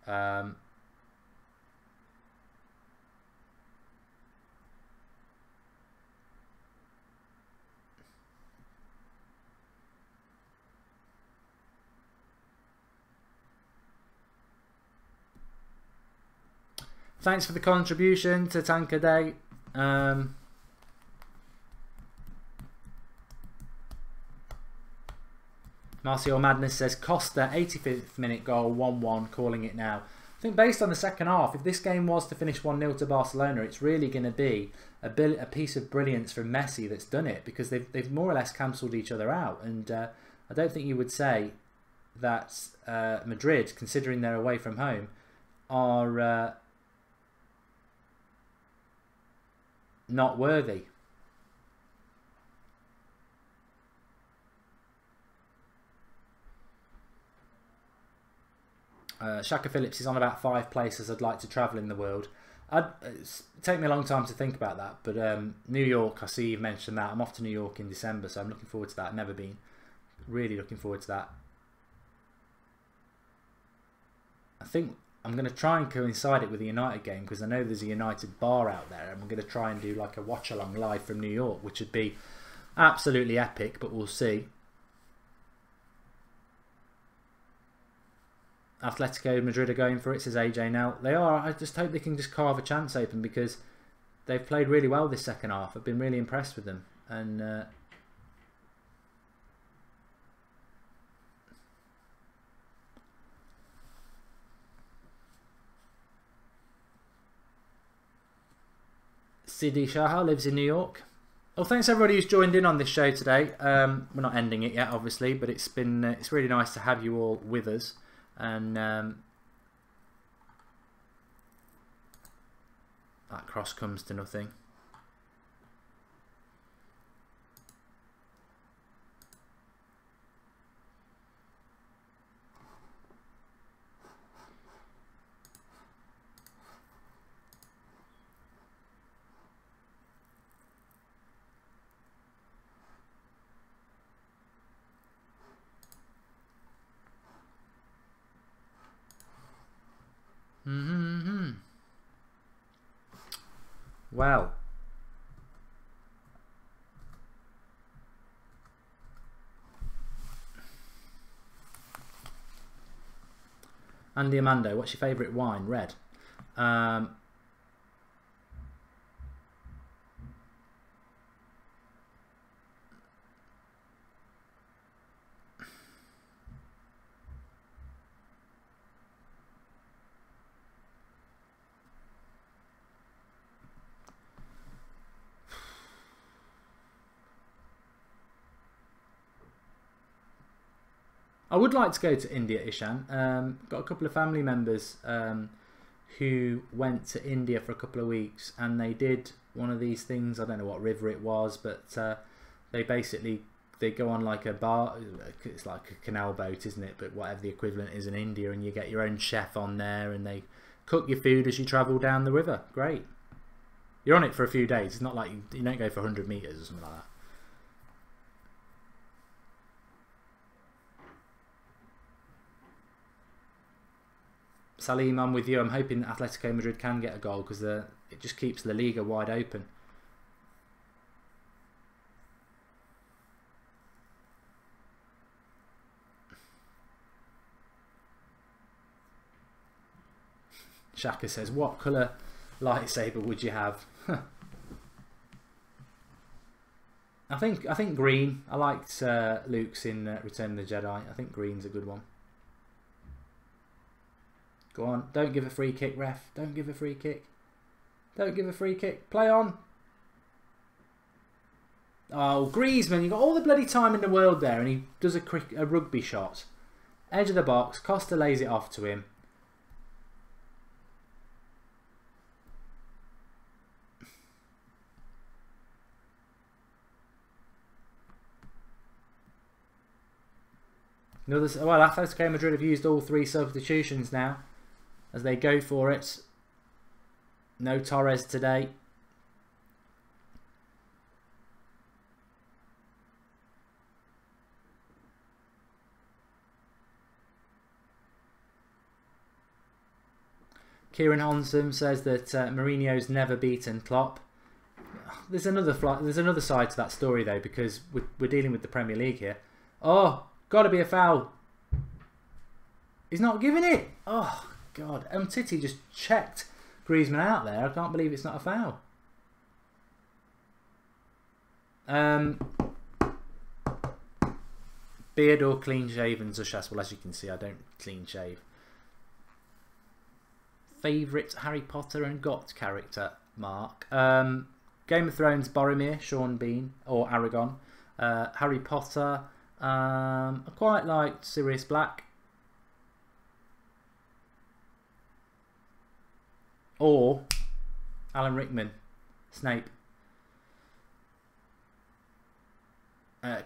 Thanks for the contribution to Tanker Day. Marcio Madness says Costa, 85th minute goal, 1-1, calling it now. I think based on the second half, if this game was to finish 1-0 to Barcelona, it's really going to be a piece of brilliance from Messi that's done it, because they've more or less cancelled each other out. And I don't think you would say that Madrid, considering they're away from home, are... not worthy. Shaka Phillips is on about 5 places I'd like to travel in the world. It'd take me a long time to think about that, but New York, I see you've mentioned that. I'm off to New York in December, so I'm looking forward to that. I've never been. Really looking forward to that. I think I'm going to try and coincide it with the United game because I know there's a United bar out there, and I'm going to try and do like a watch-along live from New York, which would be absolutely epic, but we'll see. Atletico Madrid are going for it, says AJ now. They are. I just hope they can just carve a chance open because they've played really well this second half. I've been really impressed with them. And Sidi Shaha lives in New York. Well, thanks everybody who's joined in on this show today. We're not ending it yet, obviously, but it's really nice to have you all with us. And that cross comes to nothing. Well, Andy Amando, what's your favourite wine? Red. I would like to go to India, Ishan. Got a couple of family members who went to India for a couple of weeks, and they did one of these things. I don't know what river it was, but they go on like a bar. It's like a canal boat, isn't it? But whatever the equivalent is in India, and you get your own chef on there, and they cook your food as you travel down the river. Great. You're on it for a few days. It's not like you don't go for 100 meters or something like that. Salim, I'm with you. I'm hoping Atletico Madrid can get a goal because it just keeps the Liga wide open. Shaka says, what colour lightsaber would you have? I think green. I liked Luke's in Return of the Jedi. I think green's a good one. Go on, don't give a free kick, ref. Don't give a free kick. Don't give a free kick. Play on. Oh, Griezmann, you got all the bloody time in the world there, and he does a rugby shot. Edge of the box. Costa lays it off to him. Well, Atletico Madrid have used all 3 substitutions now as they go for it. No Torres today. Kieran Honson says that Mourinho's never beaten Klopp. There's another side to that story though, because we're dealing with the Premier League here. Oh, got to be a foul. He's not giving it. Oh God, Titi just checked Griezmann out there. I can't believe it's not a foul. Beard or clean shaven, Zushas? Well, as you can see, I don't clean shave. Favourite Harry Potter and Got character, Mark? Game of Thrones, Boromir, Sean Bean, or Aragon. Harry Potter, I quite liked Sirius Black. Or Alan Rickman, Snape.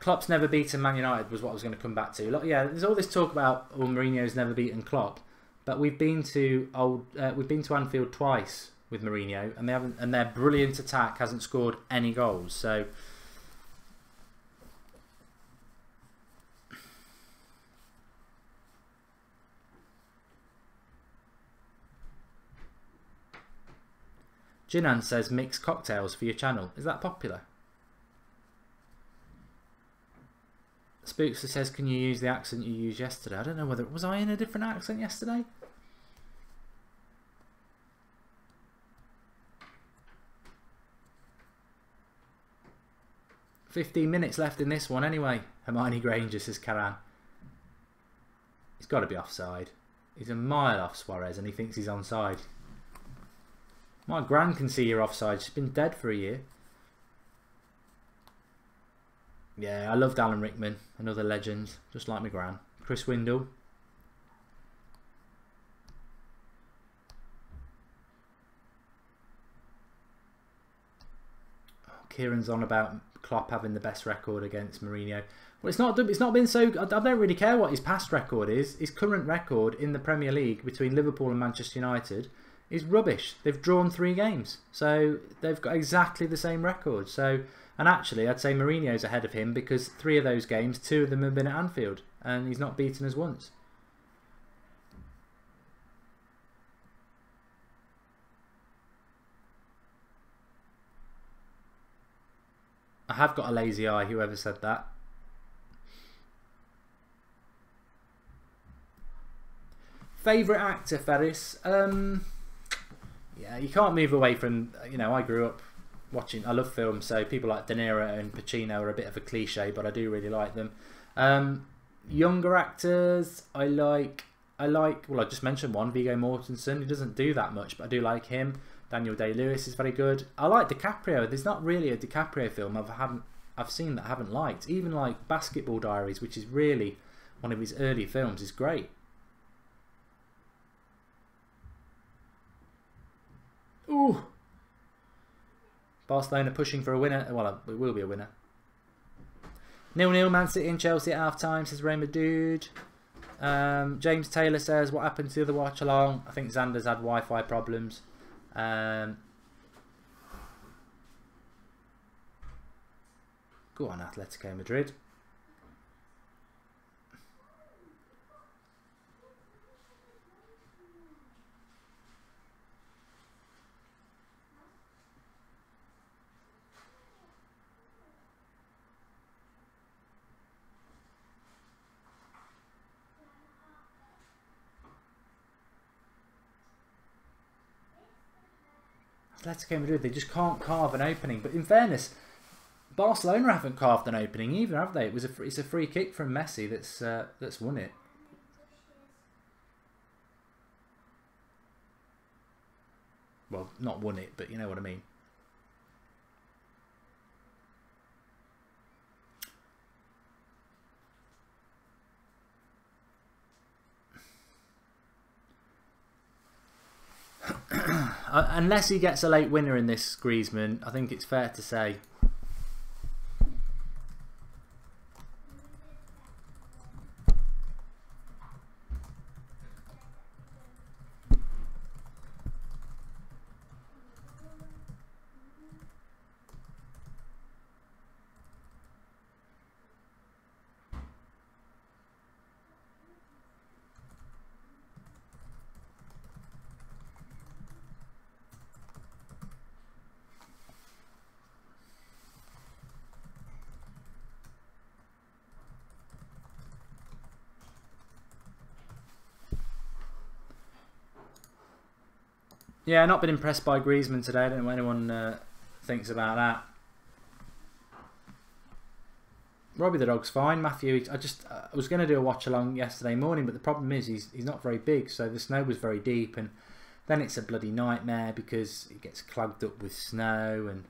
Klopp's never beaten Man United was what I was going to come back to. Look, yeah, there's all this talk about Mourinho's never beaten Klopp, but we've been to Anfield twice with Mourinho, and they haven't, and their brilliant attack hasn't scored any goals. So Jinan says mixed cocktails for your channel. Is that popular? Spookster says, can you use the accent you used yesterday? I don't know whether... Was I in a different accent yesterday? "15 minutes left in this one anyway." Hermione Granger says Karan. He's got to be offside. He's a mile off Suarez and he thinks he's onside. My gran can see you're offside. She's been dead for a year. Yeah, I loved Alan Rickman. Another legend. Just like my gran. Chris Windle. Oh, Kieran's on about Klopp having the best record against Mourinho. Well, it's not been so... I don't really care what his past record is. His current record in the Premier League between Liverpool and Manchester United is rubbish. They've drawn 3 games. So they've got exactly the same record. So... And actually, I'd say Mourinho's ahead of him because 3 of those games, 2 of them have been at Anfield. And he's not beaten us once. I have got a lazy eye, whoever said that. Favourite actor, Ferris? Yeah, you can't move away from... You know, I grew up watching... I love films, so people like De Niro and Pacino are a bit of a cliche, but I do really like them. Younger actors, I like... Well, I just mentioned one, Viggo Mortensen. He doesn't do that much, but I do like him. Daniel Day-Lewis is very good. I like DiCaprio. There's not really a DiCaprio film I've seen that I haven't liked. Even like Basketball Diaries, which is really one of his early films, is great. Ooh. Barcelona pushing for a winner. Well, it will be a winner. 0-0 Man City and Chelsea at half-time, says Raymond Dude. James Taylor says, what happened to the other watch-along? I think Xander's had Wi-Fi problems. Go on, Atletico Madrid. Atletico Madrid, they just can't carve an opening. But in fairness, Barcelona haven't carved an opening either, have they? It's a free kick from Messi that's won it. Well, not won it, but you know what I mean. Unless he gets a late winner in this, Griezmann, I think it's fair to say. Yeah, not been impressed by Griezmann today. I don't know what anyone thinks about that. Robbie the dog's fine. Matthew, I was going to do a watch along yesterday morning, but the problem is he's not very big, so the snow was very deep, and then it's a bloody nightmare because it gets clogged up with snow, and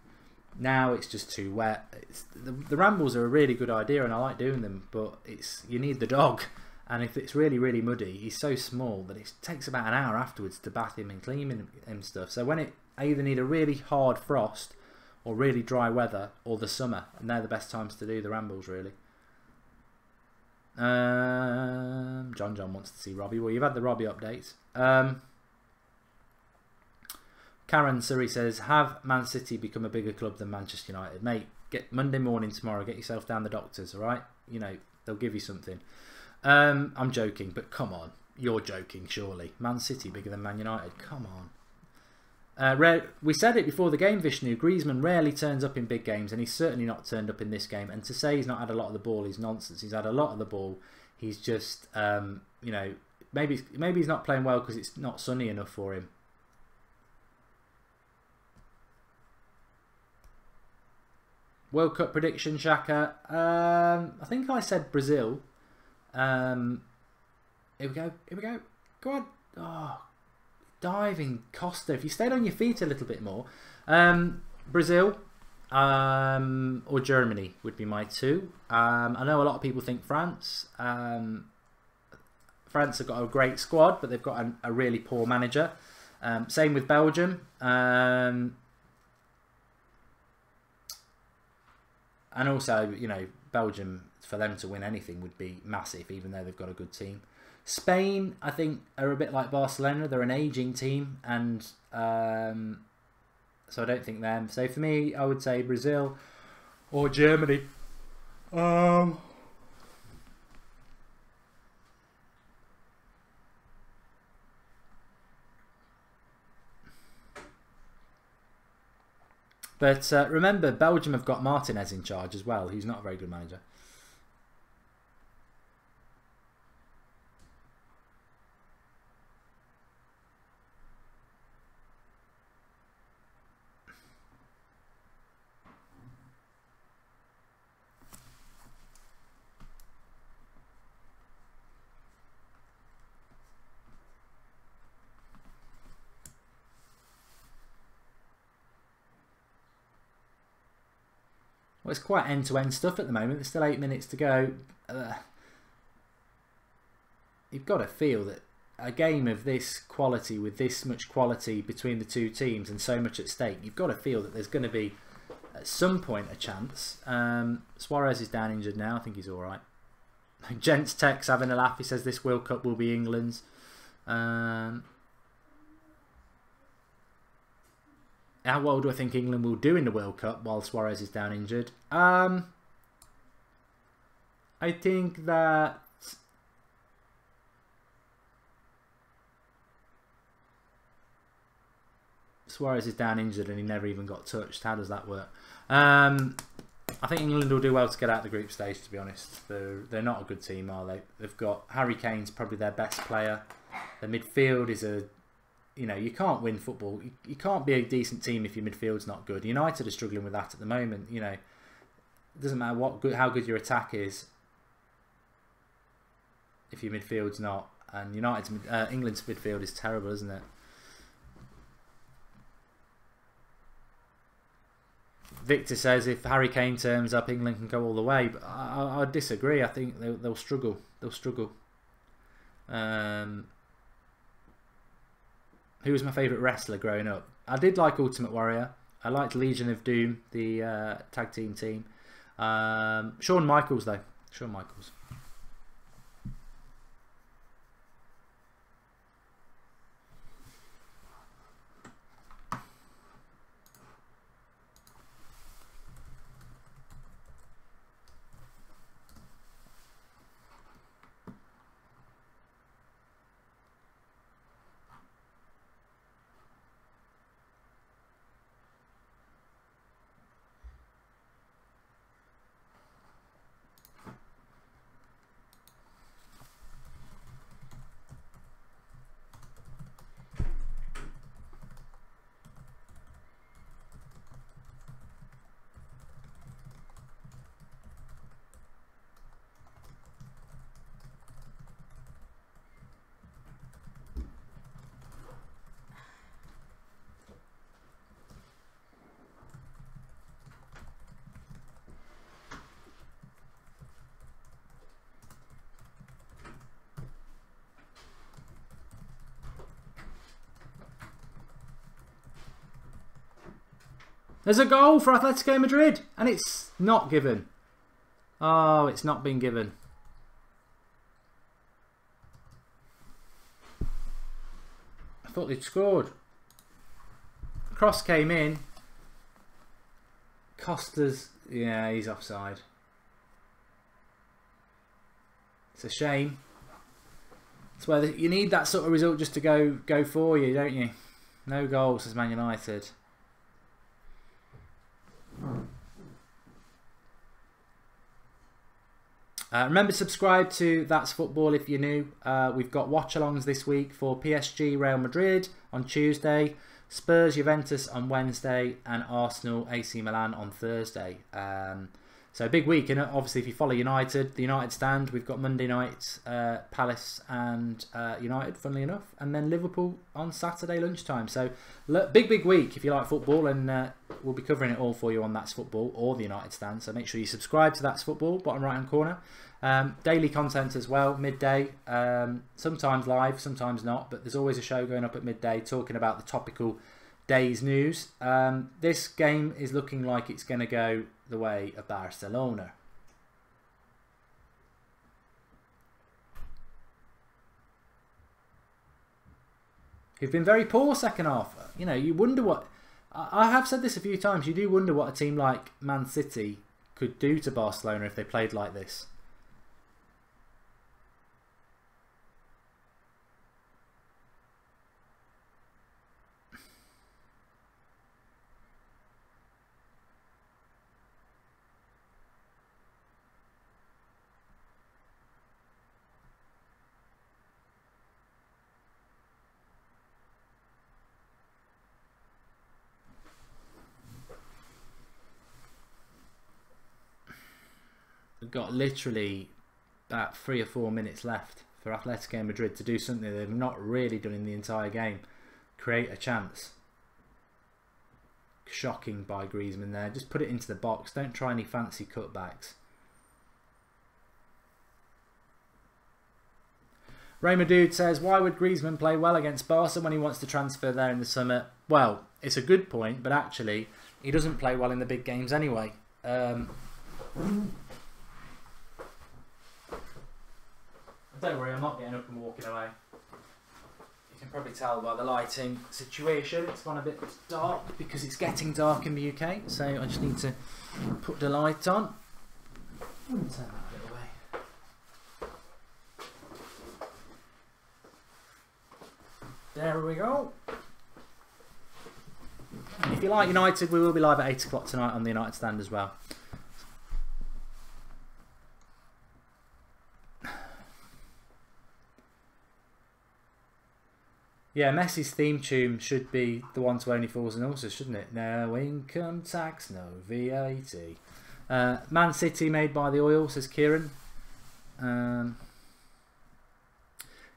now it's just too wet. The rambles are a really good idea, and I like doing them, but you need the dog. And if it's really, really muddy, he's so small that it takes about an hour afterwards to bath him and clean him and stuff. So when I either need a really hard frost or really dry weather or the summer, and they're the best times to do the rambles, really. John wants to see Robbie. Well, you've had the Robbie updates. Karen Surrey says, have Man City become a bigger club than Manchester United? Mate, get Monday morning tomorrow, get yourself down the doctors, alright? You know, they'll give you something. I'm joking, but come on. You're joking, surely. Man City bigger than Man United? Come on. We said it before the game, Vishnu. Griezmann rarely turns up in big games, and he's certainly not turned up in this game. And to say he's not had a lot of the ball is nonsense. He's had a lot of the ball. He's just, you know, maybe he's not playing well because it's not sunny enough for him. World Cup prediction, Shaka. I think I said Brazil. Here we go. Here we go. Go on. Oh, diving Costa. If you stayed on your feet a little bit more. Brazil or Germany would be my two. I know a lot of people think France. France have got a great squad, but they've got a really poor manager. Same with Belgium. And also, you know, Belgium, for them to win anything would be massive, even though they've got a good team. Spain, I think, are a bit like Barcelona. They're an ageing team, and so I don't think them. So for me, I would say Brazil or Germany. But remember, Belgium have got Martinez in charge as well. He's not a very good manager. Well, it's quite end-to-end stuff at the moment. There's still 8 minutes to go. You've got to feel that a game of this quality, with this much quality between the two teams and so much at stake, you've got to feel that there's going to be, at some point, a chance. Suarez is down injured now. I think he's all right. Gents Tech's having a laugh. He says this World Cup will be England's. How well do I think England will do in the World Cup while Suarez is down injured? I think that Suarez is down injured and he never even got touched. How does that work? I think England will do well to get out of the group stage, to be honest. They're not a good team, are they? They've got Harry Kane's probably their best player. Their midfield is a... You know, you can't win football. You can't be a decent team if your midfield's not good. United are struggling with that at the moment. You know, it doesn't matter how good your attack is if your midfield's not. And England's midfield is terrible, isn't it? Victor says if Harry Kane turns up, England can go all the way. But I disagree. I think they'll struggle. They'll struggle. Who was my favourite wrestler growing up? I did like Ultimate Warrior. I liked Legion of Doom, the tag team. Shawn Michaels, though. Shawn Michaels. There's a goal for Atletico Madrid, and it's not given. Oh, it's not been given. I thought they'd scored. Cross came in. Costa's, yeah, he's offside. It's a shame. It's where you need that sort of result just to go for you, don't you? No goals as Man United. Remember to subscribe to That's Football if you're new. We've got watch-alongs this week for PSG, Real Madrid on Tuesday, Spurs, Juventus on Wednesday, and Arsenal, AC Milan on Thursday. So big week, and obviously if you follow United, the United stand, we've got Monday night, Palace and United, funnily enough, and then Liverpool on Saturday lunchtime. So big week if you like football, and we'll be covering it all for you on That's Football or the United stand. So make sure you subscribe to That's Football, bottom right hand corner. Daily content as well, midday, sometimes live, sometimes not, but there's always a show going up at midday talking about the topical day's news. This game is looking like it's going to go the way of Barcelona. Who've been very poor second half. You know, you wonder what... I have said this a few times, you do wonder what a team like Man City could do to Barcelona if they played like this. We've got literally about 3 or 4 minutes left for Atletico Madrid to do something they've not really done in the entire game. Create a chance. Shocking by Griezmann there. Just put it into the box. Don't try any fancy cutbacks. Raymond Dude says, why would Griezmann play well against Barca when he wants to transfer there in the summer? Well, it's a good point, but actually he doesn't play well in the big games anyway. Don't worry, I'm not getting up and walking away. You can probably tell by the lighting situation, it's gone a bit dark because it's getting dark in the UK, so I just need to put the light on. Turn that bit away. There we go. If you like United, we will be live at 8 o'clock tonight on the United stand as well. Yeah, Messi's theme tune should be the one to Only Fools and Horses, shouldn't it? No income tax, no VAT. Man City made by the oil, says Kieran.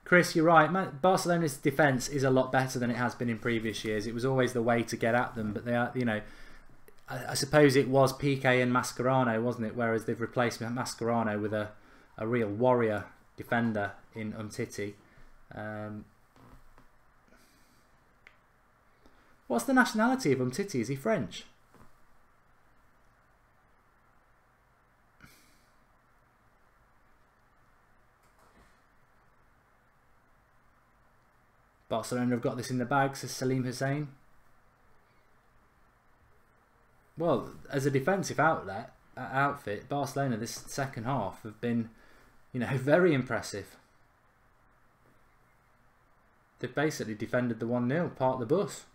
Chris, you're right. Barcelona's defence is a lot better than it has been in previous years. It was always the way to get at them, but they are, you know, I suppose it was Piqué and Mascherano, wasn't it? Whereas they've replaced Mascherano with a real warrior defender in Umtiti. What's the nationality of Umtiti? Is he French? Barcelona have got this in the bag, says Salim Hussein. Well, as a defensive outfit, Barcelona this second half have been, you know, very impressive. They've basically defended the 1-0, part of the bus.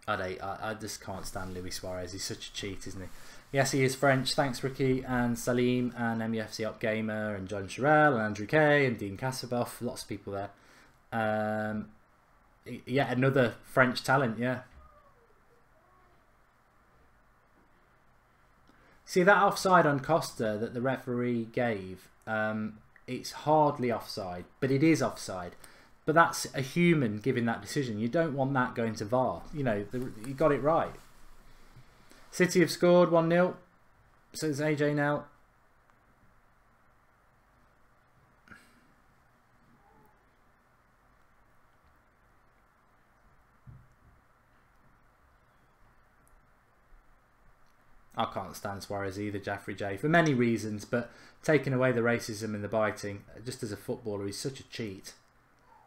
I just can't stand Luis Suarez. He's such a cheat, isn't he? Yes, he is French. Thanks, Ricky and Salim and MUFC Up Gamer and John Sherrell and Andrew Kay and Dean Kassaboff. Lots of people there. Yeah, another French talent, yeah. See, that offside on Costa that the referee gave, it's hardly offside, but it is offside. But that's a human giving that decision. You don't want that going to VAR. You know, you got it right. City have scored 1-0. Says AJ now. I can't stand Suarez either, Jaffrey J, for many reasons, but taking away the racism and the biting, just as a footballer, he's such a cheat.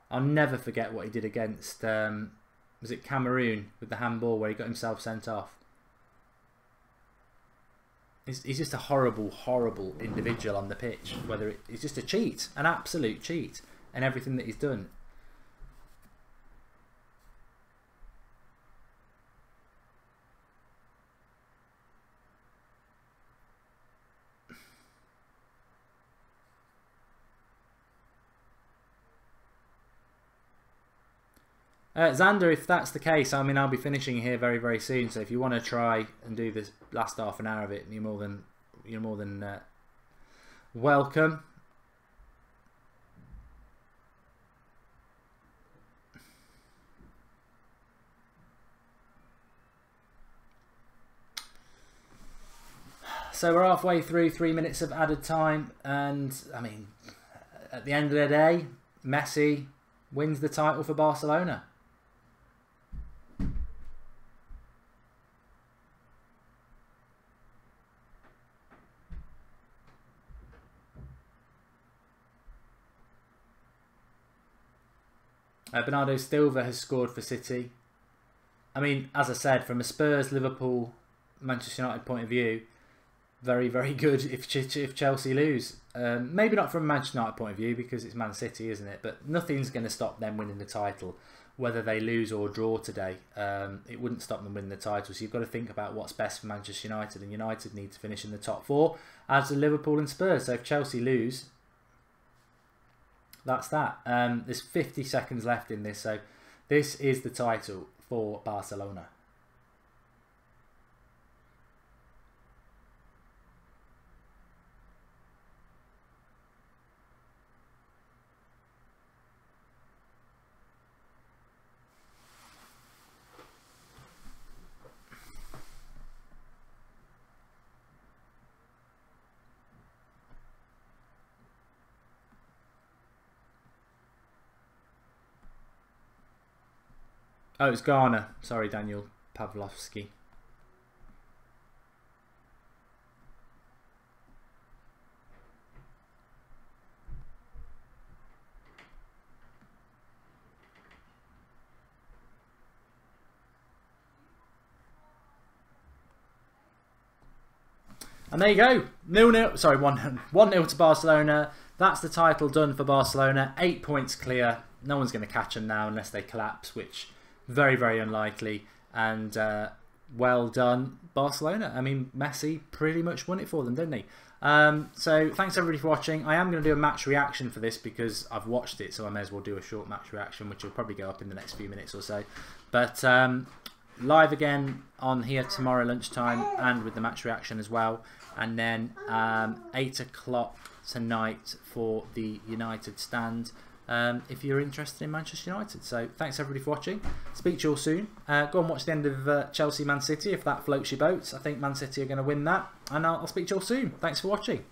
I'll never forget what he did against Was it Cameroon with the handball where he got himself sent off? He's just a horrible, horrible individual on the pitch. He's just a cheat, an absolute cheat, in everything that he's done. Xander, if that's the case, I mean, I'll be finishing here very, very soon. So if you want to try and do this last half an hour of it, you're more than welcome. So we're halfway through, 3 minutes of added time, and I mean, at the end of the day, Messi wins the title for Barcelona. Bernardo Silva has scored for City. I mean, as I said, from a Spurs, Liverpool, Manchester United point of view, very, very good if Chelsea lose. Maybe not from a Manchester United point of view because it's Man City, isn't it? But nothing's going to stop them winning the title, whether they lose or draw today. It wouldn't stop them winning the title. So you've got to think about what's best for Manchester United, and United need to finish in the top 4, as do Liverpool and Spurs. So if Chelsea lose, that's that. There's 50 seconds left in this, so this is the title for Barcelona. Oh, it's Ghana. Sorry, Daniel Pavlovsky. And there you go. 0-0. Sorry, 1-0 to Barcelona. That's the title done for Barcelona. 8 points clear. No one's going to catch them now unless they collapse, which very, very unlikely. And well done, Barcelona. I mean, Messi pretty much won it for them, didn't he? So thanks everybody for watching. I am going to do a match reaction for this because I've watched it, so I may as well do a short match reaction, which will probably go up in the next few minutes or so. But live again on here tomorrow lunchtime and with the match reaction as well. And then 8 o'clock tonight for the United stand. If you're interested in Manchester United. So thanks everybody for watching. Speak to you all soon. Go and watch the end of Chelsea Man City if that floats your boats. I think Man City are going to win that. And I'll speak to you all soon. Thanks for watching.